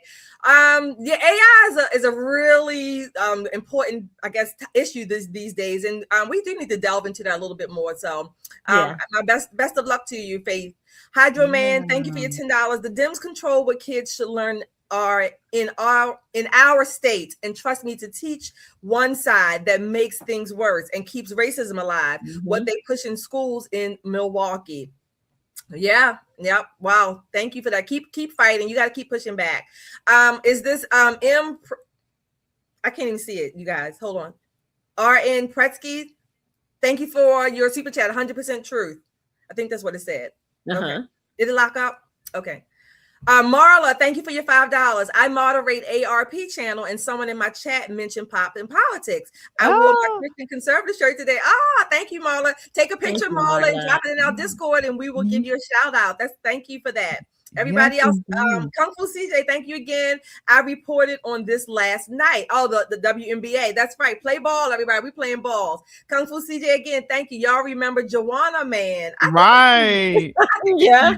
Yeah, AI is a really important, I guess, issue these days, and we do need to delve into that a little bit more. So, my best of luck to you, Faith. Hydro Man, thank you for your $10. The Dems control what kids should learn are in our state, and trust me to teach one side that makes things worse and keeps racism alive. What they push in schools in Milwaukee. Yeah. Yep. Wow. Thank you for that. Keep fighting. You got to keep pushing back. Is this I can't even see it, you guys. Hold on. RN Pretsky, thank you for your super chat. 100% truth. I think that's what it said. Okay. Did it lock up? Okay. Marla, thank you for your $5. I moderate ARP channel, and someone in my chat mentioned pop and politics. I wore my Christian conservative shirt today. Thank you, Marla. Take a picture, Marla, and drop it in our Discord, and we will give you a shout out. Thank you for that. Everybody else, Kung Fu CJ, thank you again. I reported on this last night. Oh, the WNBA. That's right. Play ball, everybody. We playing balls. Kung Fu CJ again. Thank you. Y'all remember Joanna, man. Right. Yeah.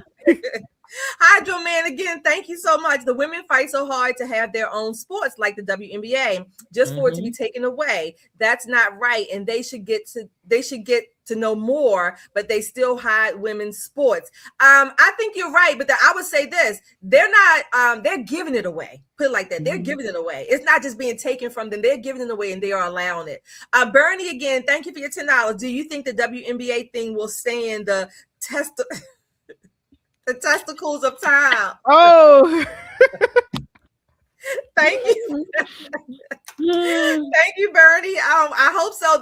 Hydro Man, again, thank you so much. The women fight so hard to have their own sports like the WNBA, just for it to be taken away. That's not right, and they should get to know more, but they still hide women's sports. I think you're right, but I would say this: they're not. They're giving it away. Put it like that. They're giving it away. It's not just being taken from them. They're giving it away, and they are allowing it. Bernie, again, thank you for your $10. Do you think the WNBA thing will stand the test? The testicles of time. Oh, thank you. Thank you, Bernie. I hope so.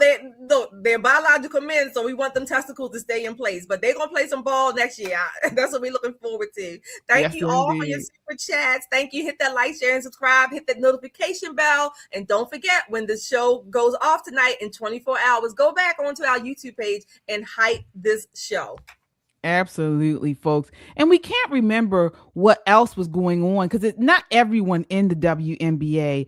They're biological men, so we want them testicles to stay in place. But they're gonna play some ball next year. That's what we're looking forward to. Thank you all for your super chats. Thank you. Hit that like, share, and subscribe. Hit that notification bell, and don't forget when the show goes off tonight in 24 hours. Go back onto our YouTube page and hype this show. Absolutely, folks. And we can't remember what else was going on because not everyone in the WNBA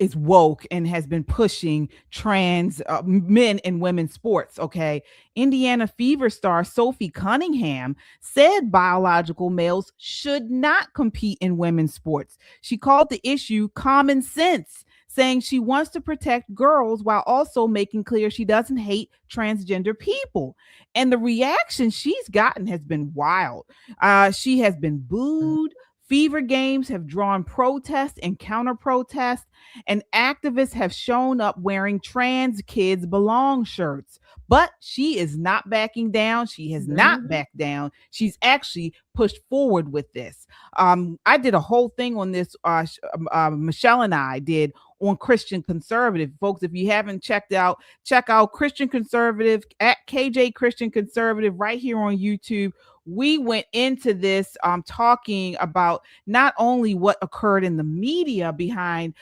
is woke and has been pushing trans men and women's sports. Okay. Indiana Fever star Sophie Cunningham said biological males should not compete in women's sports. She called the issue common sense, saying she wants to protect girls while also making clear she doesn't hate transgender people. And the reaction she's gotten has been wild. She has been booed. Fever games have drawn protests and counter protests, and activists have shown up wearing trans kids belong shirts. But she is not backing down. She has not backed down. She's actually pushed forward with this. I did a whole thing on this. Michelle and I did on Christian Conservative. Folks, if you haven't check out Christian Conservative at KJ Christian Conservative right here on YouTube. We went into this talking about not only what occurred in the media behind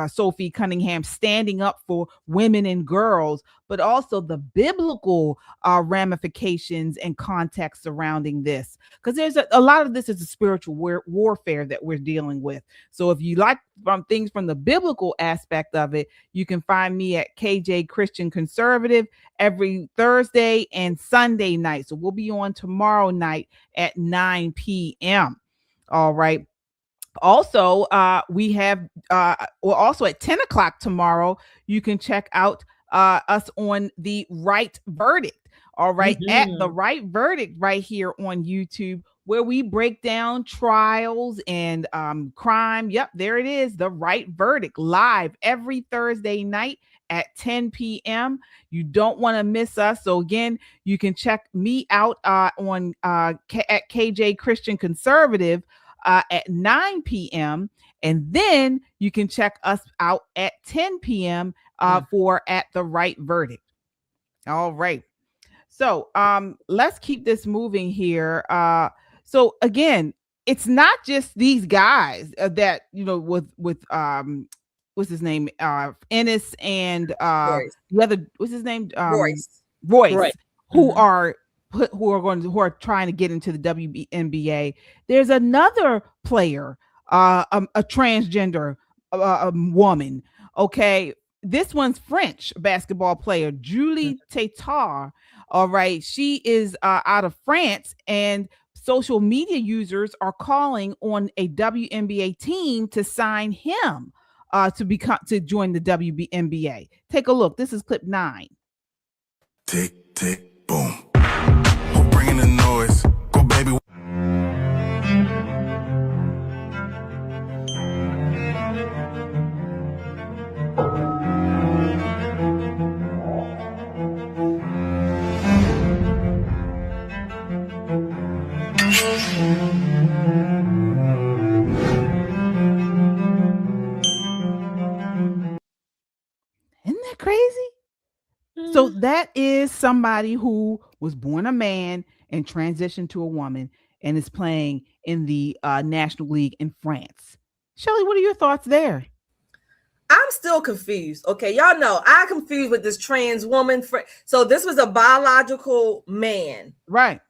Sophie Cunningham standing up for women and girls, but also the biblical ramifications and context surrounding this. Because there's a lot of this is a spiritual warfare that we're dealing with. So if you like things from the biblical aspect of it, you can find me at KJ Christian Conservative every Thursday and Sunday night. So we'll be on tomorrow night at 9 p.m. All right. Also, we have also at 10 o'clock tomorrow, you can check out us on The Right Verdict. All right. At The Right Verdict right here on YouTube, where we break down trials and crime. Yep, there it is. The Right Verdict live every Thursday night at 10 p.m. You don't want to miss us. So again, you can check me out at KJ Christian Conservative at 9 p.m. And then you can check us out at 10 p.m. For At the Right Verdict. All right. So let's keep this moving here. So again, it's not just these guys that, with what's his name? Ennis and the other, what's his name? Royce, who are trying to get into the WNBA. There's another player, a transgender woman. Okay. This one's French basketball player, Julie Tatar. All right. She is out of France, and social media users are calling on a WNBA team to sign him to join the WNBA. Take a look. This is clip 9. Tick, tick, boom. Who bringing the noise? Go, baby. Isn't that crazy? So that is somebody who was born a man and transitioned to a woman and is playing in the National League in France. Shelley, what are your thoughts there? I'm still confused. Okay, y'all know I'm confused with this trans woman. So this was a biological man, right?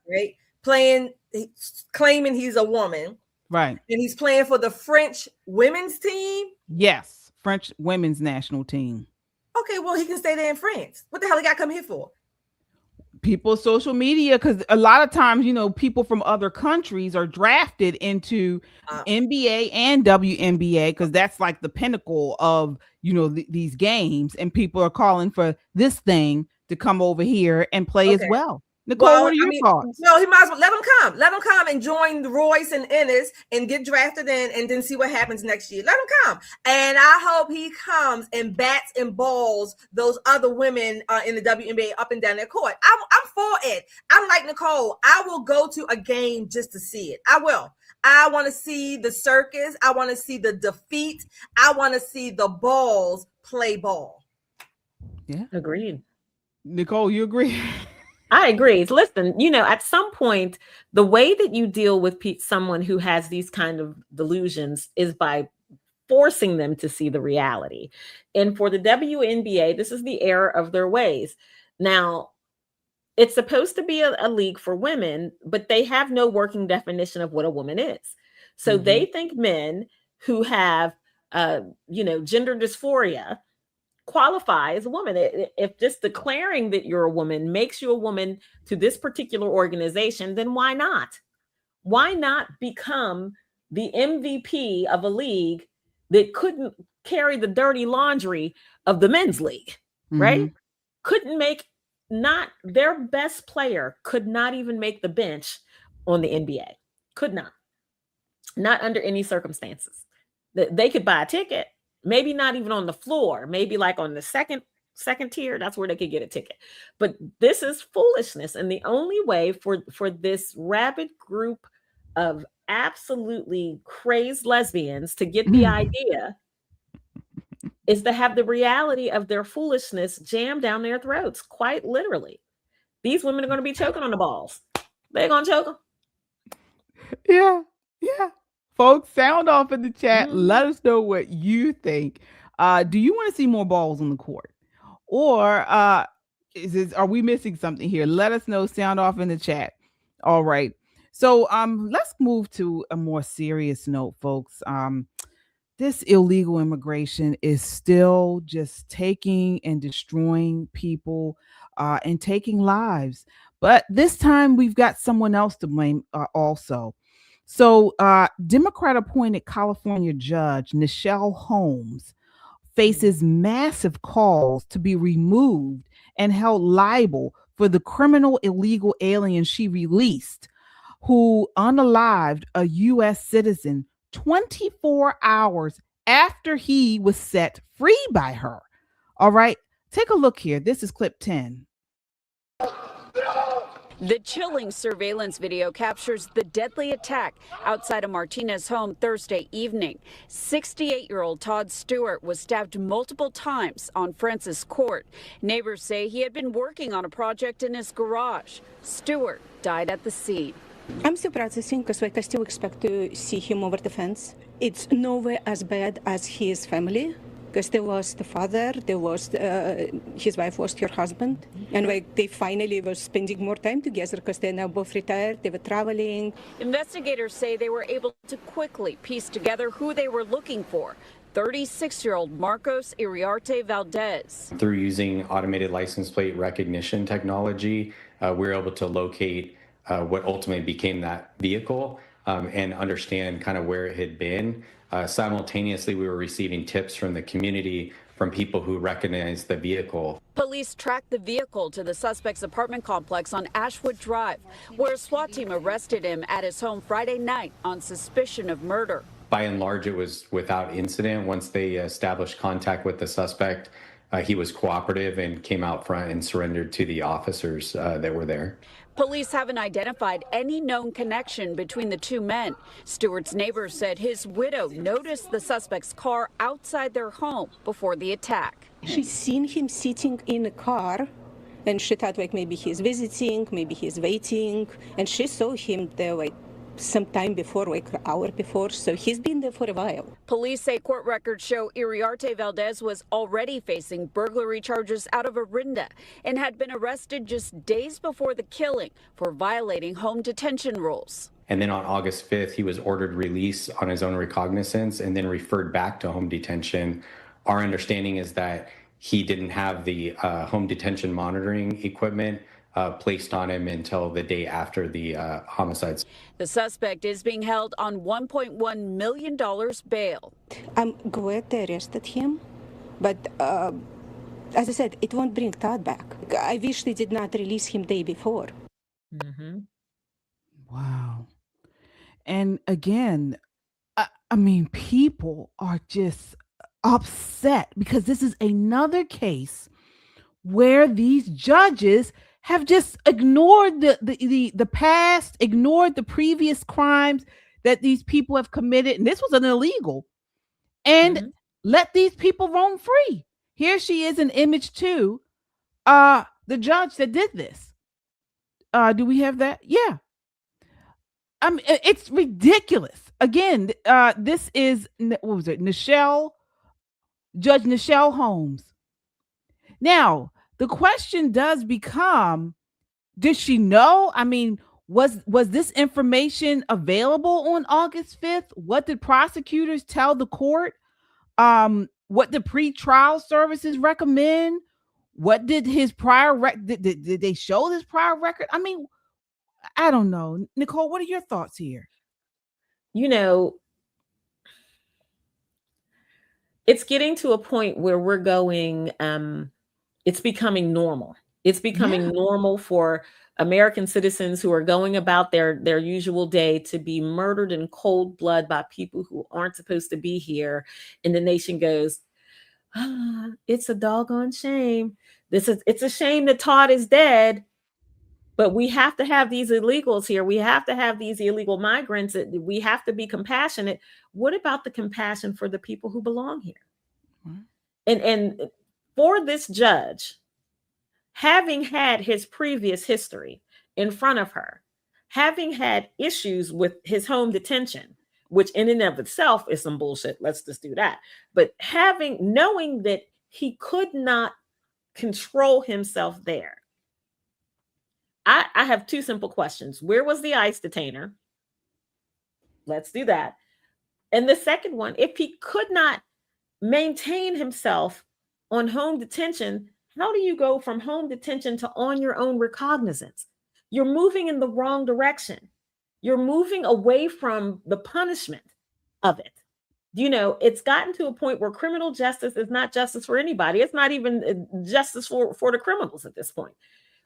Claiming he's a woman, right? And he's playing for the French women's team. Yes, French women's national team. Okay, well, he can stay there in France. What the hell he got to come here for? People, social media, because a lot of times, people from other countries are drafted into NBA and WNBA because that's like the pinnacle of, these games. And people are calling for this thing to come over here and play as well. Nicole, what are your thoughts? No, he might as well let him come. Let him come and join Royce and Ennis and get drafted in and then see what happens next year. Let him come. And I hope he comes and bats and balls those other women in the WNBA up and down their court. I'm for it. I'm like Nicole. I will go to a game just to see it. I will. I want to see the circus. I want to see the defeat. I want to see the balls play ball. Yeah. Agreed. Nicole, you agree? I agree. Listen, at some point, the way that you deal with someone who has these kind of delusions is by forcing them to see the reality. And for the WNBA, this is the error of their ways. Now, It's supposed to be a league for women, but they have no working definition of what a woman is. So they think men who have, gender dysphoria qualify as a woman. If just declaring that you're a woman makes you a woman to this particular organization, then why not? Why not become the MVP of a league that couldn't carry the dirty laundry of the men's league, right? Couldn't make, not their best player could not even make the bench on the NBA. Could not under any circumstances. They could buy a ticket, maybe not even on the floor, maybe like on the second tier, that's where they could get a ticket. But this is foolishness. And the only way for this rabid group of absolutely crazed lesbians to get the idea is to have the reality of their foolishness jammed down their throats, quite literally. These women are going to be choking on the balls. They're going to choke them. Yeah. Folks, sound off in the chat. Let us know what you think. Do you want to see more balls on the court? Or are we missing something here? Let us know. Sound off in the chat. All right. So let's move to a more serious note, folks. This illegal immigration is still just taking and destroying people and taking lives. But this time we've got someone else to blame also. So Democrat-appointed California judge Nichelle Holmes faces massive calls to be removed and held liable for the criminal illegal alien she released, who unalived a U.S. citizen 24 hours after he was set free by her. All right, take a look here. This is clip 10. The chilling surveillance video captures the deadly attack outside a Martinez home Thursday evening. 68-year-old Todd Stewart was stabbed multiple times on Francis Court. Neighbors say he had been working on a project in his garage. Stewart died at the scene. I'm still processing because I still expect to see him over the fence. It's nowhere as bad as his family, because there was the father, there was his wife lost her husband, and they finally were spending more time together because they're now both retired, they were traveling. Investigators say they were able to quickly piece together who they were looking for. 36-year-old Marcos Iriarte Valdez. Through using automated license plate recognition technology, we were able to locate what ultimately became that vehicle and understand kind of where it had been. Simultaneously, we were receiving tips from the community from people who recognized the vehicle. Police tracked the vehicle to the suspect's apartment complex on Ashwood Drive, where a SWAT team arrested him at his home Friday night on suspicion of murder. By and large, it was without incident. Once they established contact with the suspect, he was cooperative and came out front and surrendered to the officers that were there. Police haven't identified any known connection between the two men. Stewart's neighbors said his widow noticed the suspect's car outside their home before the attack. She's seen him sitting in a car, and she thought maybe he's visiting, maybe he's waiting, and she saw him there sometime before, an hour before, so he's been there for a while. Police say court records show Iriarte Valdez was already facing burglary charges out of Orinda and had been arrested just days before the killing for violating home detention rules. And then on August 5th, he was ordered release on his own recognizance and then referred back to home detention. Our understanding is that he didn't have the home detention monitoring equipment placed on him until the day after the homicides. The suspect is being held on $1.1 million bail. I'm glad they arrested him, but as I said, it won't bring Todd back. I wish they did not release him day before. Wow. And again, I mean, people are just upset because this is another case where these judges have just ignored the past, ignored the previous crimes that these people have committed. And this was an illegal. And let these people roam free. Here she is in image 2. The judge that did this. Do we have that? Yeah. I mean, it's ridiculous. Again, this is, what was it? Judge Nichelle Holmes. Now, the question does become, did she know? I mean, was this information available on August 5th? What did prosecutors tell the court? What did pretrial services recommend? What did his prior did they show this prior record? I mean, I don't know. Nicole, what are your thoughts here? You know, it's getting to a point where we're going, it's becoming normal. It's becoming normal for American citizens who are going about their usual day to be murdered in cold blood by people who aren't supposed to be here. And the nation goes, it's a doggone shame. It's a shame that Todd is dead, but we have to have these illegals here. We have to have these illegal migrants. We have to be compassionate. What about the compassion for the people who belong here? And for this judge, having had his previous history in front of her, having had issues with his home detention, which in and of itself is some bullshit. Let's just do that. But knowing that he could not control himself there, I have two simple questions. Where was the ICE detainer? Let's do that. And the second one, if he could not maintain himself on home detention, how do you go from home detention to on your own recognizance? You're moving in the wrong direction. You're moving away from the punishment of it. You know, it's gotten to a point where criminal justice is not justice for anybody. It's not even justice for the criminals at this point.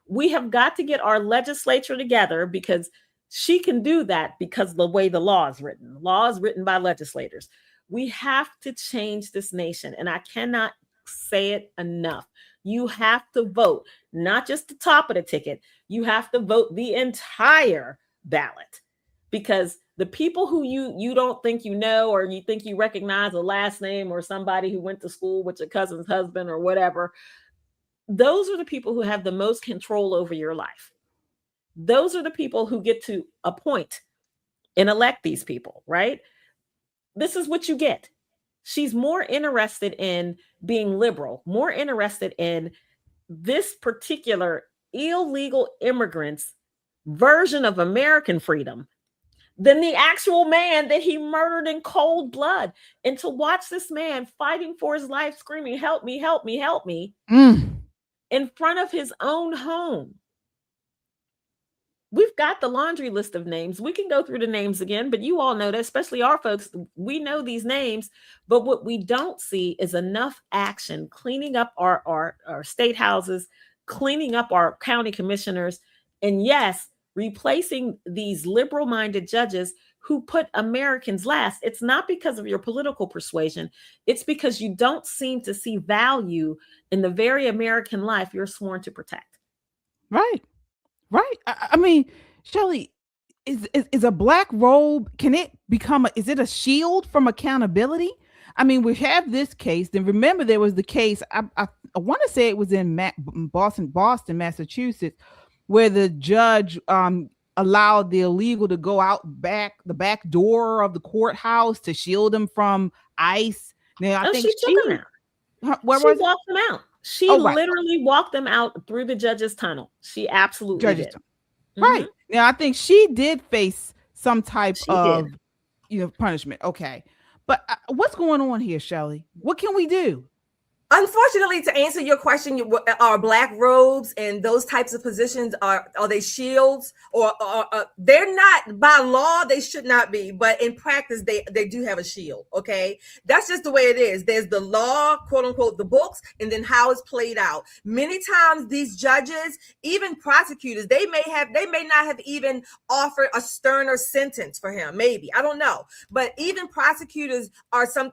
We have got to get our legislature together, because she can do that because of the way the law is written. Law is written by legislators. We have to change this nation, and I cannot say it enough. You have to vote, not just the top of the ticket. You have to vote the entire ballot, because the people who you don't think you know, or you think you recognize a last name, or somebody who went to school with your cousin's husband or whatever, those are the people who have the most control over your life. Those are the people who get to appoint and elect these people, right? This is what you get. She's more interested in being liberal, more interested in this particular illegal immigrant's version of American freedom than the actual man that he murdered in cold blood. And to watch this man fighting for his life, screaming, "Help me, help me, help me," in front of his own home. We've got the laundry list of names. We can go through the names again, but you all know that, especially our folks, we know these names. But what we don't see is enough action cleaning up our state houses, cleaning up our county commissioners, and yes, replacing these liberal-minded judges who put Americans last. It's not because of your political persuasion. It's because you don't seem to see value in the very American life you're sworn to protect. Right. Right. I mean, Shelley, is a black robe, can it become is it a shield from accountability? I mean, we have this case. Then remember, there was the case, I want to say it was in Boston, Massachusetts, where the judge allowed the illegal to go out the back door of the courthouse to shield them from ICE. Now, I think she took them out. Where she was walked them out. She literally walked them out through the judge's tunnel. She absolutely did. Right. Now, I think she did face some type of punishment. Okay. But what's going on here, Shelley? What can we do? Unfortunately, to answer your question, are black robes and those types of positions, are they shields, or they're not by law? They should not be, but in practice, they do have a shield. Okay, that's just the way it is. There's the law, quote unquote, the books, and then how it's played out. Many times, these judges, even prosecutors, they may not have even offered a sterner sentence for him. Maybe, I don't know, but even prosecutors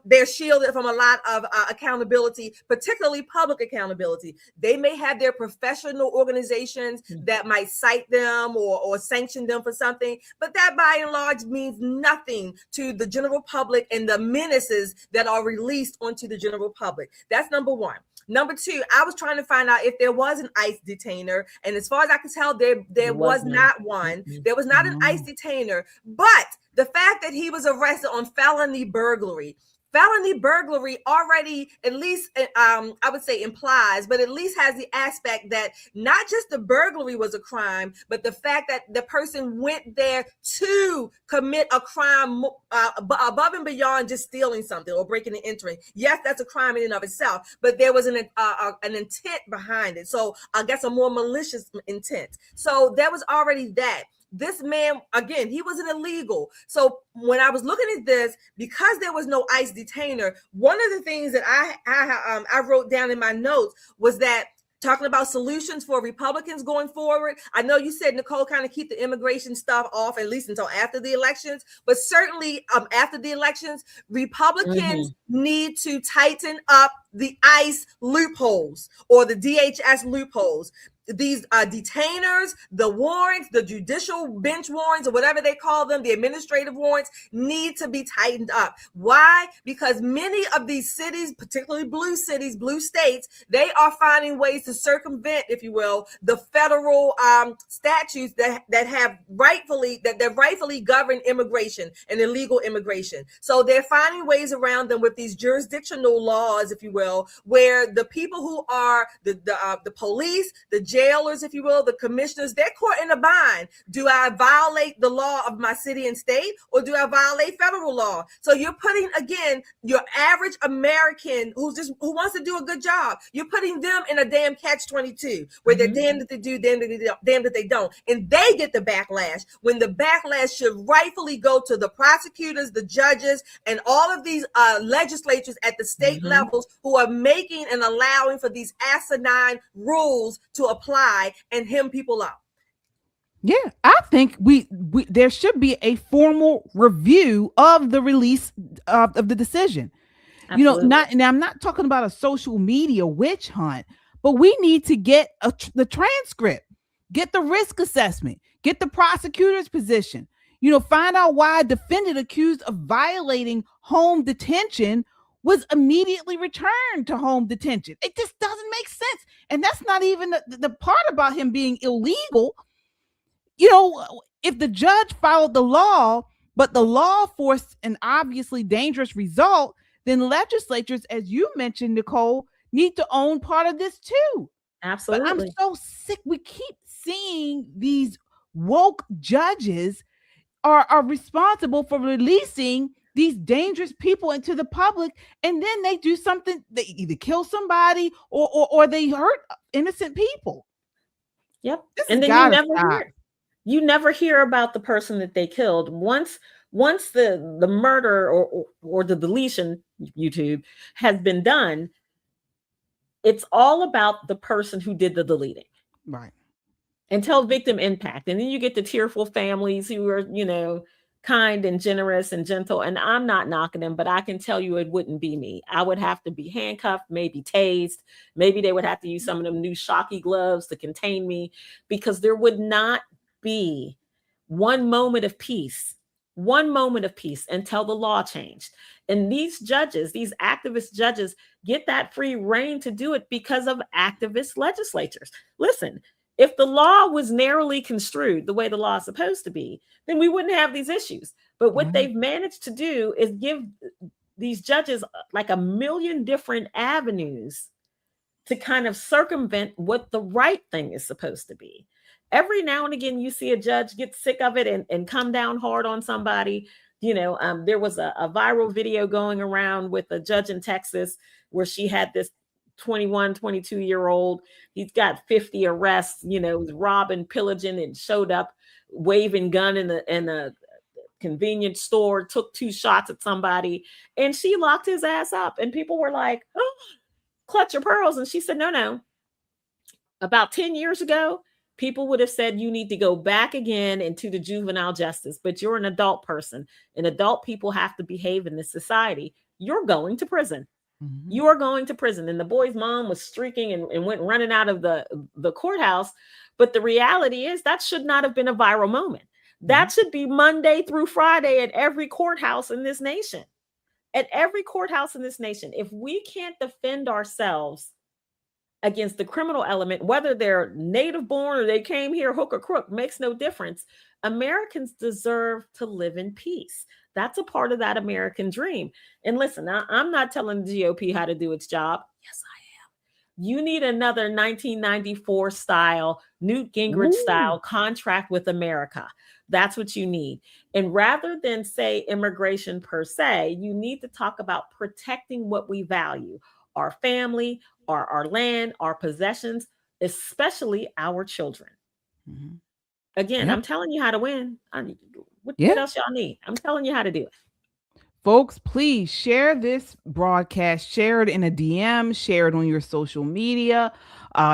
they're shielded from a lot of accountability, particularly public accountability. They may have their professional organizations that might cite them or sanction them for something, but that by and large means nothing to the general public and the menaces that are released onto the general public. That's number one. Number two, I was trying to find out if there was an ICE detainer, and as far as I can tell, there was not one. There was not an ICE detainer, but the fact that he was arrested on felony burglary, felony burglary already, at least I would say implies, but at least has the aspect that not just the burglary was a crime, but the fact that the person went there to commit a crime above and beyond just stealing something or breaking and entering. Yes, that's a crime in and of itself, but there was an intent behind it. So I guess a more malicious intent. So there was already that. This man, again, he wasn't illegal. So when I was looking at this, because there was no ICE detainer, one of the things that I wrote down in my notes was that talking about solutions for Republicans going forward. I know you said, Nicole, kind of keep the immigration stuff off at least until after the elections, but certainly after the elections, Republicans need to tighten up the ICE loopholes or the DHS loopholes. These detainers, the warrants, the judicial bench warrants, or whatever they call them, the administrative warrants, need to be tightened up. Why? Because many of these cities, particularly blue cities, blue states, they are finding ways to circumvent, if you will, the federal statutes that rightfully govern immigration and illegal immigration. So they're finding ways around them with these jurisdictional laws, if you will, where the people who are the police, the jailers, if you will, the commissioners, they're caught in a bind. Do I violate the law of my city and state, or do I violate federal law? So you're putting, again, your average American who wants to do a good job, you're putting them in a damn catch-22 where they're damned if they do, damned if they don't. And they get the backlash when the backlash should rightfully go to the prosecutors, the judges, and all of these legislatures at the state levels who are making and allowing for these asinine rules to apply and hem people up. Yeah, I think we there should be a formal review of the release of the decision. Absolutely. I'm not talking about a social media witch hunt, but we need to get the transcript, get the risk assessment, get the prosecutor's position, find out why a defendant accused of violating home detention was immediately returned to home detention. It just doesn't make sense. And that's not even the part about him being illegal. If the judge followed the law, but the law forced an obviously dangerous result, then legislatures, as you mentioned, Nicole, need to own part of this too. Absolutely. But I'm so sick. We keep seeing these woke judges are responsible for releasing these dangerous people into the public, and then they do something. They either kill somebody or they hurt innocent people. Yep. And then you never hear about the person that they killed. Once the murder or the deletion, YouTube, has been done, it's all about the person who did the deleting. Right. Until victim impact. And then you get the tearful families who are, kind and generous and gentle. And I'm not knocking them, but I can tell you it wouldn't be me. I would have to be handcuffed, maybe tased. Maybe they would have to use some of them new shocky gloves to contain me, because there would not be one moment of peace until the law changed. And these judges, these activist judges, get that free reign to do it because of activist legislatures. Listen, if the law was narrowly construed the way the law is supposed to be, then we wouldn't have these issues. But what they've managed to do is give these judges like a million different avenues to kind of circumvent what the right thing is supposed to be. Every now and again, you see a judge get sick of it and come down hard on somebody. There was a viral video going around with a judge in Texas where she had this 21, 22-year-old. He's got 50 arrests, was robbing, pillaging, and showed up waving gun in a convenience store, took 2 shots at somebody, and she locked his ass up. And people were like, oh, clutch your pearls. And she said, no. About 10 years ago, people would have said you need to go back again into the juvenile justice, but you're an adult person, and adult people have to behave in this society. You're going to prison. You are going to prison. And the boy's mom was streaking and went running out of the courthouse. But the reality is that should not have been a viral moment. That should be Monday through Friday at every courthouse in this nation. At every courthouse in this nation. If we can't defend ourselves against the criminal element, whether they're native born or they came here hook or crook, makes no difference. Americans deserve to live in peace. That's a part of that American dream. And listen, I'm not telling the GOP how to do its job. Yes, I am. You need another 1994 style, Newt Gingrich style contract with America. That's what you need. And rather than say immigration per se, you need to talk about protecting what we value, our family, our land, our possessions, especially our children. Again, I'm telling you how to win. What else y'all need? I'm telling you how to do it. Folks, please share this broadcast. Share it in a DM. Share it on your social media.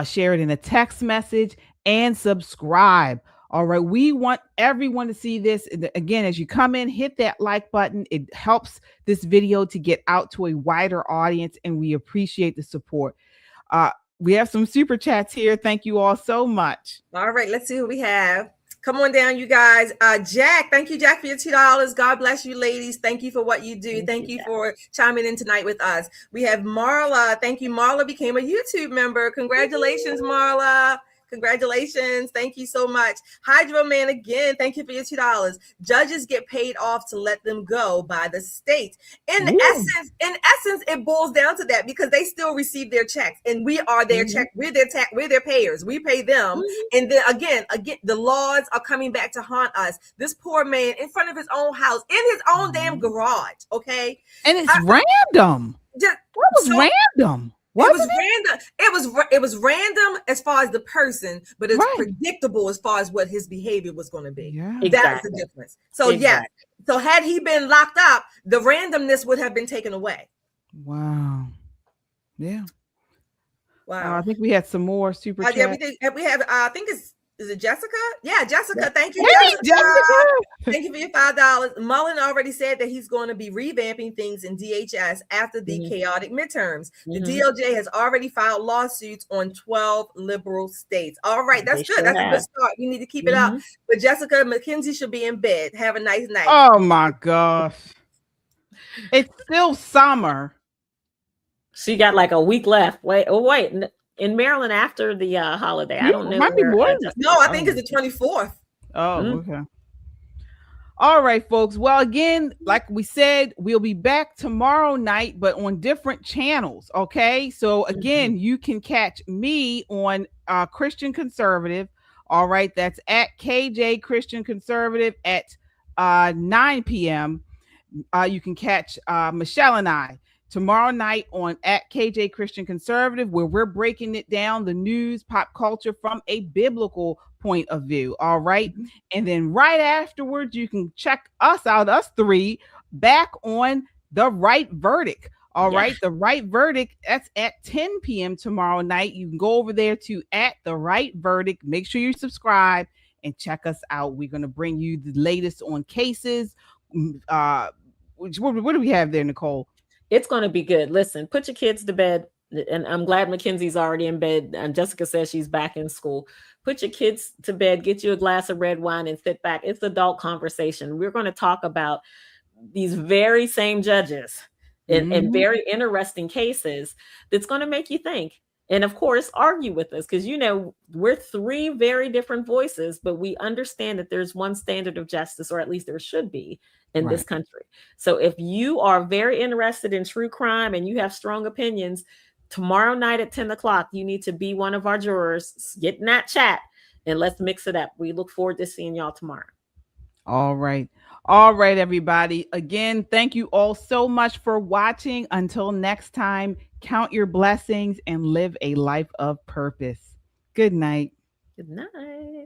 Share it in a text message and subscribe. All right. We want everyone to see this. Again, as you come in, hit that like button. It helps this video to get out to a wider audience, and we appreciate the support. We have some super chats here. Thank you all so much. All right. Let's see who we have. Come on down, you guys. Jack, thank you, Jack, for your $2. God bless you, ladies. Thank you for what you do. Thank you for chiming in tonight with us. We have Marla. Thank you. Marla became a YouTube member. Congratulations, Marla. Congratulations. Thank you so much. Hydro Man, again, thank you for your $2. Judges get paid off to let them go by the state. In essence, it boils down to that, because they still receive their checks, and we are their check. We're their payers. We pay them. And then again, the laws are coming back to haunt us. This poor man in front of his own house, in his own damn garage. Okay. And it's random. That was random. It was random. It was random as far as the person, but it's predictable as far as what his behavior was going to be. Yeah. That's the difference. So so had he been locked up, the randomness would have been taken away. Wow. Yeah. Wow. I think we had some more super chats. We have. I think is it Jessica? Yeah, Jessica. Thank you, Hey, Jessica. Thank you for your $5. Mullen already said that he's going to be revamping things in DHS after the chaotic midterms. The DOJ has already filed lawsuits on 12 liberal states. All right, that's good. That's a good start. You need to keep it up. But Jessica, Mackenzie should be in bed. Have a nice night. Oh my gosh. It's still summer. She got like a week left. Wait. In Maryland after the holiday. I don't know. Might be more. No, I think it's the 24th. Oh, okay. All right, folks. Well, again, like we said, we'll be back tomorrow night, but on different channels. Okay. So again, you can catch me on Christian Conservative. All right. That's at KJ Christian Conservative at 9 p.m. You can catch Michelle and I tomorrow night on at KJ Christian Conservative, where we're breaking it down, the news, pop culture from a biblical point of view. All right. And then right afterwards, you can check us out, us three, back on The Right Verdict. All right. The Right Verdict, that's at 10 p.m. tomorrow night. You can go over there to at The Right Verdict. Make sure you subscribe and check us out. We're going to bring you the latest on cases. What do we have there, Nicole? It's going to be good. Listen, put your kids to bed. And I'm glad Mackenzie's already in bed. And Jessica says she's back in school. Put your kids to bed, get you a glass of red wine and sit back. It's adult conversation. We're going to talk about these very same judges and very interesting cases that's going to make you think. And of course, argue with us, because, you know, we're three very different voices, but we understand that there's one standard of justice, or at least there should be in this country. So if you are very interested in true crime and you have strong opinions, tomorrow night at 10 o'clock, you need to be one of our jurors. Get in that chat and let's mix it up. We look forward to seeing y'all tomorrow. All right. All right, everybody. Again, thank you all so much for watching. Until next time, count your blessings and live a life of purpose. Good night. Good night.